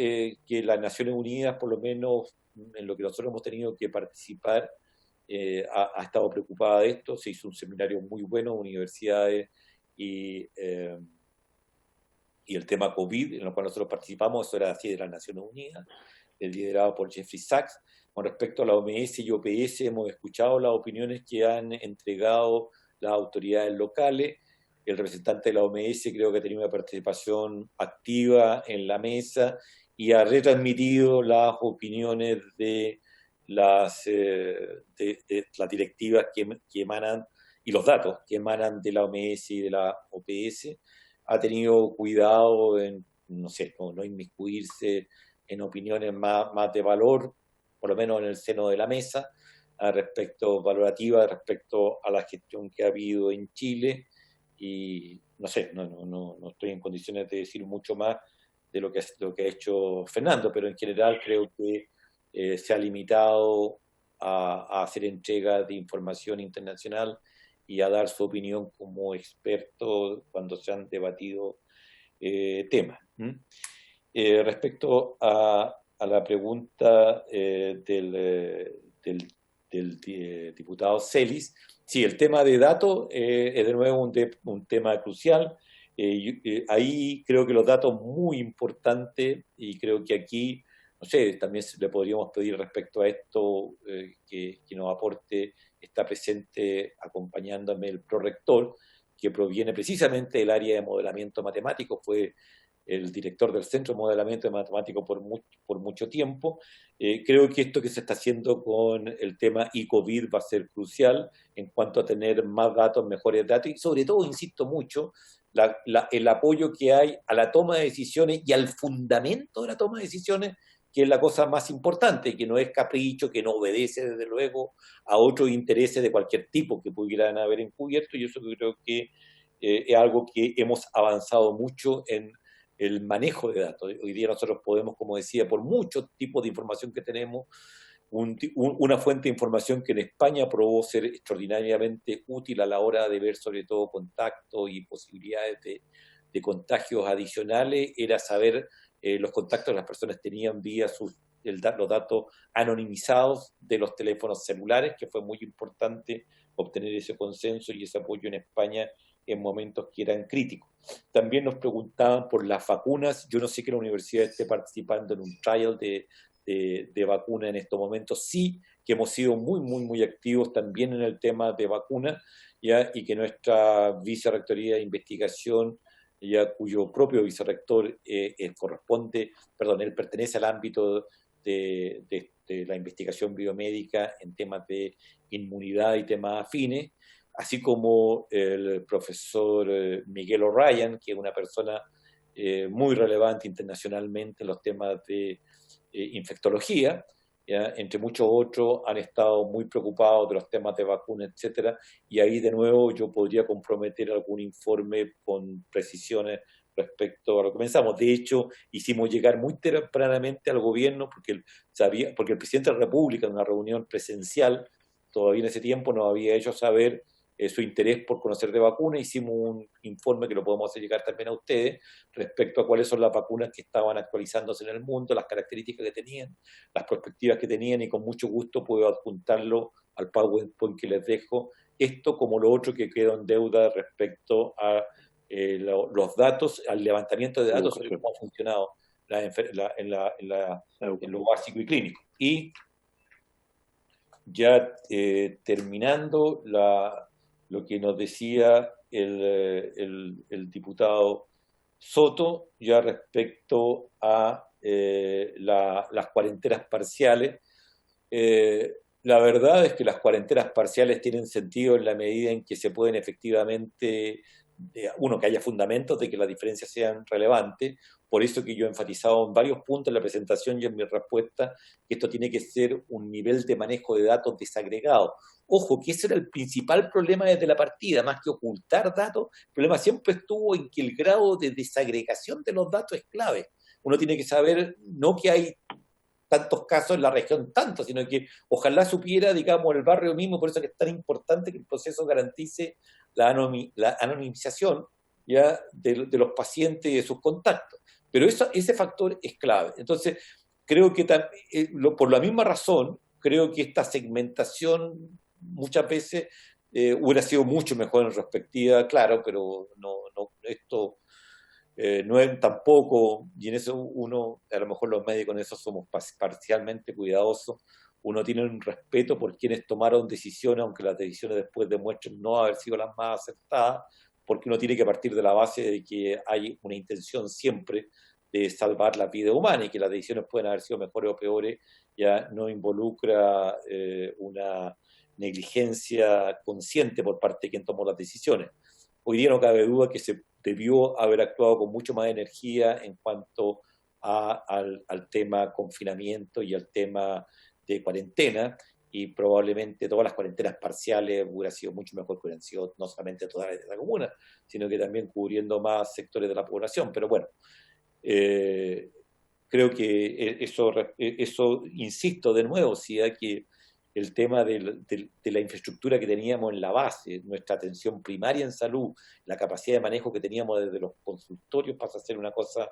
que las Naciones Unidas, por lo menos en lo que nosotros hemos tenido que participar, ha estado preocupada de esto. Se hizo un seminario muy bueno, universidades y el tema COVID, en el cual nosotros participamos, eso era así de las Naciones Unidas, liderado por Jeffrey Sachs. Con respecto a la OMS y OPS, hemos escuchado las opiniones que han entregado las autoridades locales. El representante de la OMS creo que ha tenido una participación activa en la mesa y ha retransmitido las opiniones de las directivas que emanan y los datos que emanan de la OMS y de la OPS. Ha tenido cuidado en, no sé, no inmiscuirse en opiniones más de valor, por lo menos en el seno de la mesa, valorativa respecto a la gestión que ha habido en Chile. Y no sé, no estoy en condiciones de decir mucho más de lo que ha hecho Fernando, pero en general creo que se ha limitado a hacer entrega de información internacional y a dar su opinión como experto cuando se han debatido temas. Respecto a la pregunta del diputado Celis, sí, el tema de datos es de nuevo un tema crucial. Ahí creo que los datos muy importantes, y creo que aquí, no sé, también le podríamos pedir respecto a esto que nos aporte, está presente acompañándome el prorector, que proviene precisamente del área de modelamiento matemático, fue el director del Centro de Modelamiento Matemático por mucho tiempo. Creo que esto que se está haciendo con el tema e-COVID va a ser crucial en cuanto a tener más datos, mejores datos y sobre todo, insisto mucho, el apoyo que hay a la toma de decisiones y al fundamento de la toma de decisiones, que es la cosa más importante, que no es capricho, que no obedece desde luego a otros intereses de cualquier tipo que pudieran haber encubierto, y eso creo que es algo que hemos avanzado mucho en el manejo de datos. Hoy día nosotros podemos, como decía, por muchos tipos de información que tenemos, una fuente de información que en España probó ser extraordinariamente útil a la hora de ver sobre todo contactos y posibilidades de contagios adicionales, era saber los contactos que las personas tenían vía los datos anonimizados de los teléfonos celulares, que fue muy importante obtener ese consenso y ese apoyo en España en momentos que eran críticos. También nos preguntaban por las vacunas. Yo no sé que la universidad esté participando en un trial de vacuna en estos momentos. Sí que hemos sido muy activos también en el tema de vacuna, ¿ya? Y que nuestra vicerrectoría de investigación, ya cuyo propio vicerrector él pertenece al ámbito de la investigación biomédica en temas de inmunidad y temas afines, así como el profesor Miguel O'Ryan, que es una persona muy relevante internacionalmente en los temas de infectología, ¿ya? Entre muchos otros han estado muy preocupados de los temas de vacunas, etcétera, y ahí de nuevo yo podría comprometer algún informe con precisiones respecto a lo que pensamos. De hecho, hicimos llegar muy tempranamente al gobierno porque el presidente de la República en una reunión presencial todavía en ese tiempo nos había hecho saber su interés por conocer de vacunas. Hicimos un informe que lo podemos hacer llegar también a ustedes respecto a cuáles son las vacunas que estaban actualizándose en el mundo, las características que tenían, las perspectivas que tenían, y con mucho gusto puedo adjuntarlo al PowerPoint que les dejo. Esto como lo otro que quedó en deuda respecto a los datos, al levantamiento de datos sobre cómo ha funcionado en lo básico y clínico. Y ya terminando lo que nos decía el diputado Soto, ya respecto a las cuarentenas parciales. La verdad es que las cuarentenas parciales tienen sentido en la medida en que se pueden efectivamente uno, que haya fundamentos de que las diferencias sean relevantes. Por eso que yo he enfatizado en varios puntos en la presentación y en mi respuesta que esto tiene que ser un nivel de manejo de datos desagregado. Ojo, que ese era el principal problema desde la partida, más que ocultar datos, el problema siempre estuvo en que el grado de desagregación de los datos es clave. Uno tiene que saber, no que hay tantos casos en la región, tanto, sino que ojalá supiera, digamos, el barrio mismo, por eso que es tan importante que el proceso garantice la anonimización ya de los pacientes y de sus contactos. Pero ese factor es clave. Entonces, creo que por la misma razón, creo que esta segmentación muchas veces hubiera sido mucho mejor en respectiva, claro, pero esto no es tampoco, y en eso uno, a lo mejor los médicos en eso somos parcialmente cuidadosos, uno tiene un respeto por quienes tomaron decisiones, aunque las decisiones después demuestren no haber sido las más acertadas, porque uno tiene que partir de la base de que hay una intención siempre de salvar la vida humana y que las decisiones pueden haber sido mejores o peores, ya no involucra una negligencia consciente por parte de quien tomó las decisiones. Hoy día no cabe duda que se debió haber actuado con mucho más energía en cuanto al tema confinamiento y al tema de cuarentena, y probablemente todas las cuarentenas parciales hubiera sido mucho mejor que hubieran sido no solamente todas las de la comuna, sino que también cubriendo más sectores de la población. Pero bueno, creo que eso, insisto de nuevo, sí, que el tema de la infraestructura que teníamos en la base, nuestra atención primaria en salud, la capacidad de manejo que teníamos desde los consultorios pasa a ser una cosa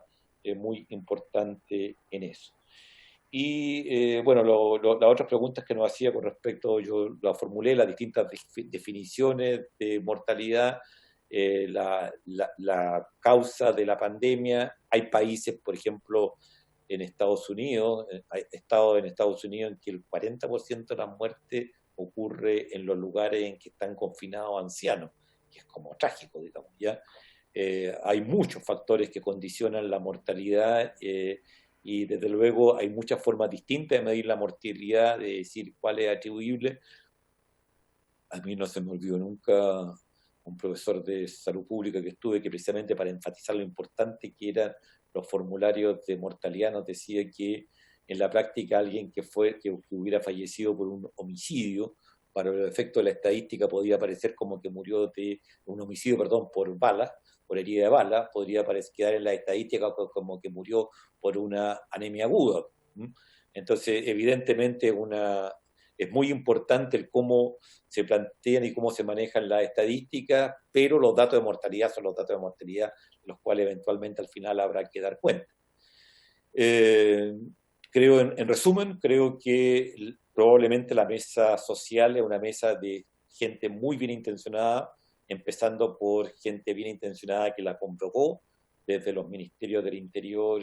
muy importante en eso. Y bueno, las otras preguntas que nos hacía con respecto, yo las formulé, las distintas definiciones de mortalidad, la causa de la pandemia. Hay países, por ejemplo, en Estados Unidos, hay estados en Estados Unidos en que el 40% de la muerte ocurre en los lugares en que están confinados ancianos, que es como trágico, digamos, ¿ya? Hay muchos factores que condicionan la mortalidad y desde luego hay muchas formas distintas de medir la mortalidad, de decir cuál es atribuible. A mí no se me olvidó nunca un profesor de salud pública que estuve, que precisamente para enfatizar lo importante que eran los formularios de mortalidad, nos decía que en la práctica alguien que hubiera fallecido por un homicidio, para el efecto de la estadística podía parecer como que murió de un homicidio, perdón, por bala, por herida de bala, podría quedar en la estadística como que murió por una anemia aguda. Entonces, evidentemente, es muy importante el cómo se plantean y cómo se manejan las estadísticas, pero los datos de mortalidad son los datos de mortalidad, los cuales eventualmente al final habrá que dar cuenta. Creo, en resumen, creo que probablemente la mesa social es una mesa de gente muy bien intencionada, empezando por gente bien intencionada que la convocó desde los ministerios del Interior,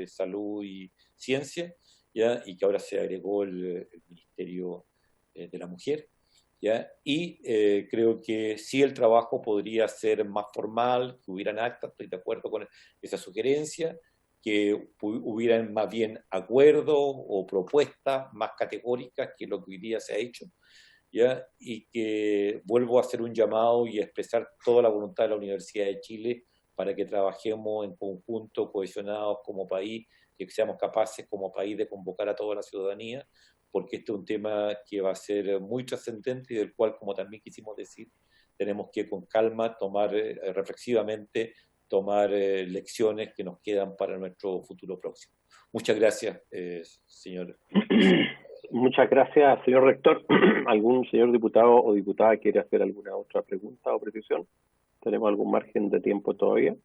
Salud y Ciencia, ¿ya? Y que ahora se agregó el Ministerio de la Mujer, ¿ya? Y creo que sí el trabajo podría ser más formal, que hubieran actas, estoy de acuerdo con esa sugerencia, que hubieran más bien acuerdos o propuestas más categóricas que lo que hoy día se ha hecho, ¿ya? Y que vuelvo a hacer un llamado y a expresar toda la voluntad de la Universidad de Chile para que trabajemos en conjunto, cohesionados como país, que seamos capaces como país de convocar a toda la ciudadanía, porque este es un tema que va a ser muy trascendente y del cual, como también quisimos decir, tenemos que con calma reflexivamente tomar lecciones que nos quedan para nuestro futuro próximo. Muchas gracias, señor.
Muchas gracias, señor rector. ¿Algún señor diputado o diputada quiere hacer alguna otra pregunta o precisión? ¿Tenemos algún margen de tiempo todavía?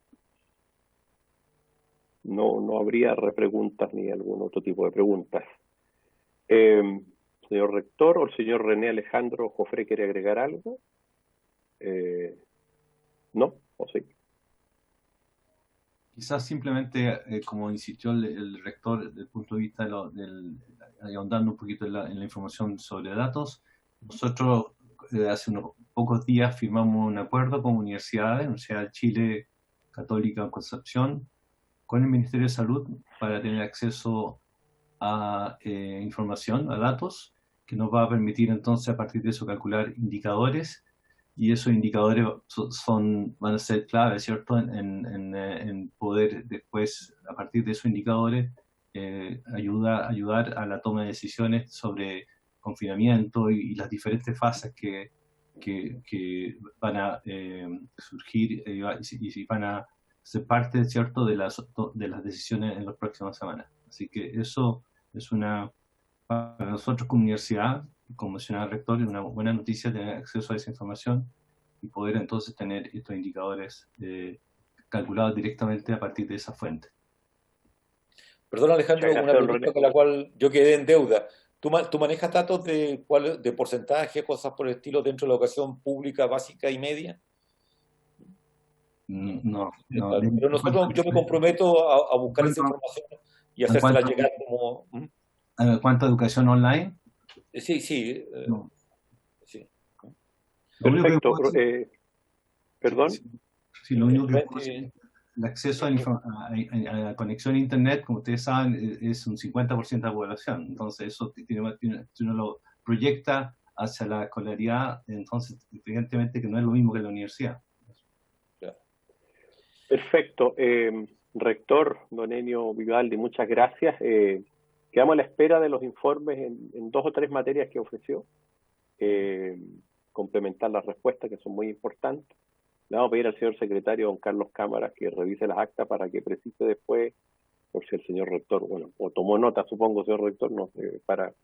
No habría repreguntas ni algún otro tipo de preguntas. Señor rector o el señor René Alejandro Jofré, ¿quiere agregar algo? ¿No? ¿O sí?
Quizás simplemente, como insistió el rector, desde el punto de vista ahondando un poquito en la información sobre datos, nosotros hace unos pocos días firmamos un acuerdo con Universidad de Chile Católica en Concepción, con el Ministerio de Salud, para tener acceso a información, a datos, que nos va a permitir entonces a partir de eso calcular indicadores y esos indicadores van a ser clave, ¿cierto?, en poder después, a partir de esos indicadores, ayudar a la toma de decisiones sobre confinamiento y las diferentes fases que van a surgir y van a ser parte, ¿cierto?, de las decisiones en las próximas semanas. Así que eso es para nosotros como universidad, como mencionaba el rector, es una buena noticia tener acceso a esa información y poder entonces tener estos indicadores calculados directamente a partir de esa fuente.
Perdón, Alejandro, una pregunta con la cual yo quedé en deuda. ¿Tú manejas datos de porcentaje, cosas por el estilo dentro de la educación pública, básica y media?
No.
Pero yo me comprometo a buscar esa información y hacérsela llegar como...
¿En cuanto a educación online?
Sí.
No.
Sí.
Perfecto. ¿Perdón?
Sí, lo único que el acceso a conexión a Internet, como ustedes saben, es un 50% de la población. Entonces, eso si uno lo proyecta hacia la escolaridad, entonces, evidentemente que no es lo mismo que la universidad.
Perfecto. Rector don Ennio Vivaldi, muchas gracias. Quedamos a la espera de los informes en 2 o 3 materias que ofreció. Complementar las respuestas, que son muy importantes. Le vamos a pedir al señor secretario, don Carlos Cámara, que revise las actas para que precise después, por si el señor rector, bueno, o tomó nota, supongo, señor rector, no sé, para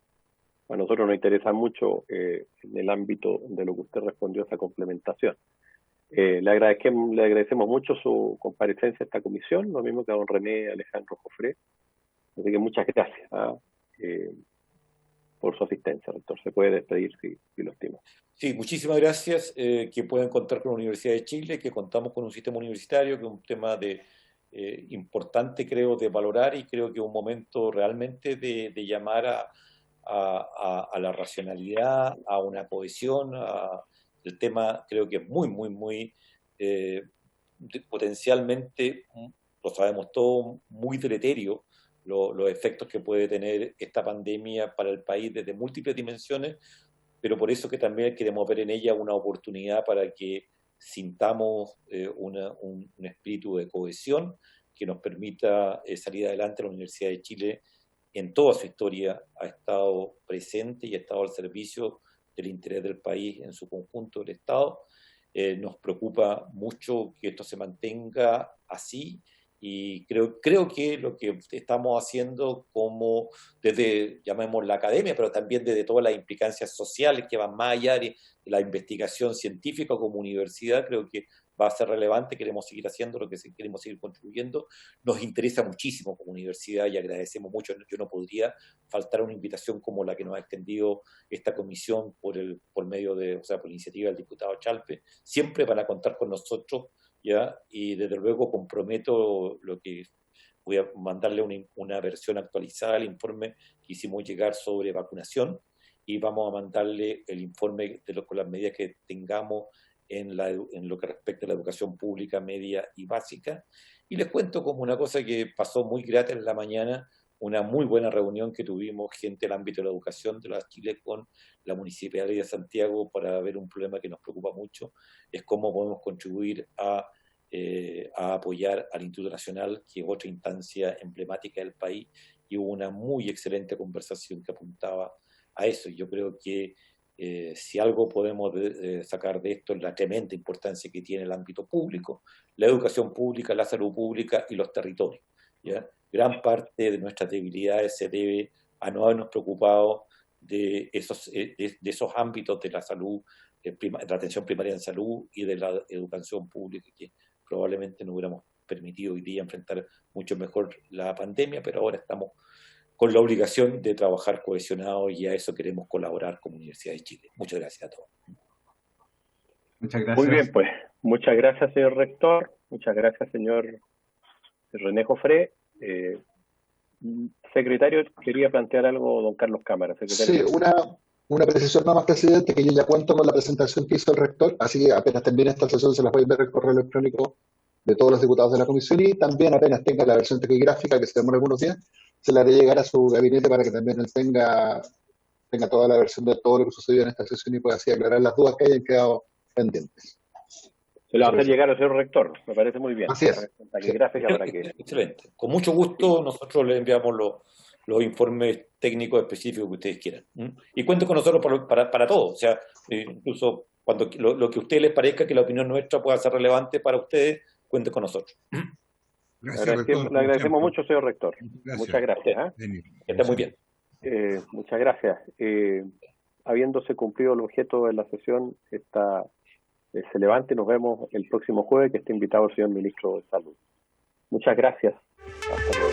nosotros nos interesa mucho en el ámbito de lo que usted respondió a esa complementación. Le agradecemos mucho su comparecencia a esta comisión, lo mismo que a don René Alejandro Jofré. Así que muchas gracias por su asistencia, rector. Se puede despedir si lo estima.
Sí, muchísimas gracias. Que puedan contar con la Universidad de Chile, que contamos con un sistema universitario, que es un tema importante, creo, de valorar, y creo que es un momento realmente de llamar a la racionalidad, a una cohesión. El tema creo que es muy potencialmente, lo sabemos todos, muy deleterio los efectos que puede tener esta pandemia para el país desde múltiples dimensiones, pero por eso que también queremos ver en ella una oportunidad para que sintamos un espíritu de cohesión que nos permita salir adelante. La Universidad de Chile en toda su historia ha estado presente y ha estado al servicio del interés del país en su conjunto, del Estado. Nos preocupa mucho que esto se mantenga así, y creo que lo que estamos haciendo, como desde, llamémosla la academia, pero también desde todas las implicancias sociales que van más allá de la investigación científica como universidad, creo que va a ser relevante. Queremos seguir haciendo lo que queremos seguir contribuyendo. Nos interesa muchísimo como universidad y agradecemos mucho. Yo no podría faltar a una invitación como la que nos ha extendido esta comisión por iniciativa del diputado Chalpe. Siempre van a contar con nosotros, ¿ya? Y desde luego comprometo voy a mandarle una versión actualizada del informe que hicimos llegar sobre vacunación, y vamos a mandarle el informe con las medidas que tengamos en lo que respecta a la educación pública, media y básica. Y les cuento como una cosa que pasó muy grata en la mañana, una muy buena reunión que tuvimos gente del ámbito de la educación de la Chile con la Municipalidad de Santiago para ver un problema que nos preocupa mucho, es cómo podemos contribuir a apoyar al Instituto Nacional, que es otra instancia emblemática del país, y hubo una muy excelente conversación que apuntaba a eso. Y yo creo que si algo podemos sacar de esto es la tremenda importancia que tiene el ámbito público, la educación pública, la salud pública y los territorios, ¿ya? Gran parte de nuestras debilidades se debe a no habernos preocupado de esos ámbitos de la salud, de la atención primaria en salud y de la educación pública, que probablemente no hubiéramos permitido hoy día enfrentar mucho mejor la pandemia, pero ahora estamos con la obligación de trabajar cohesionados, y a eso queremos colaborar como Universidad de Chile. Muchas gracias a todos.
Muchas gracias.
Muy bien, pues. Muchas gracias, señor rector. Muchas gracias, señor René Jofré. Secretario, quería plantear algo, don Carlos Cámara. Secretario.
Sí, una precisión nada más, presidente, que yo ya cuento con la presentación que hizo el rector, así que apenas termine esta sesión se las voy a enviar el correo electrónico de todos los diputados de la comisión, y también apenas tenga la versión taquigráfica, que se demora algunos días, se la haré llegar a su gabinete para que también él tenga toda la versión de todo lo que sucedió en esta sesión y pueda así aclarar las dudas que hayan quedado pendientes.
Se lo va a hacer llegar al señor rector, me parece muy bien.
Así es.
Taquigráfica para que...
Excelente. Con mucho gusto nosotros le enviamos los informes técnicos específicos que ustedes quieran. Y cuenten con nosotros para todo. O sea, incluso cuando lo que a ustedes les parezca que la opinión nuestra pueda ser relevante para ustedes, cuenten con nosotros.
Gracias,
Le agradecemos mucho, señor rector.
Gracias.
Muchas gracias.
Que esté muy bien.
Muchas gracias. Habiéndose cumplido el objeto de la sesión, se levanta y nos vemos el próximo jueves, que esté invitado el señor ministro de Salud. Muchas gracias. Hasta luego.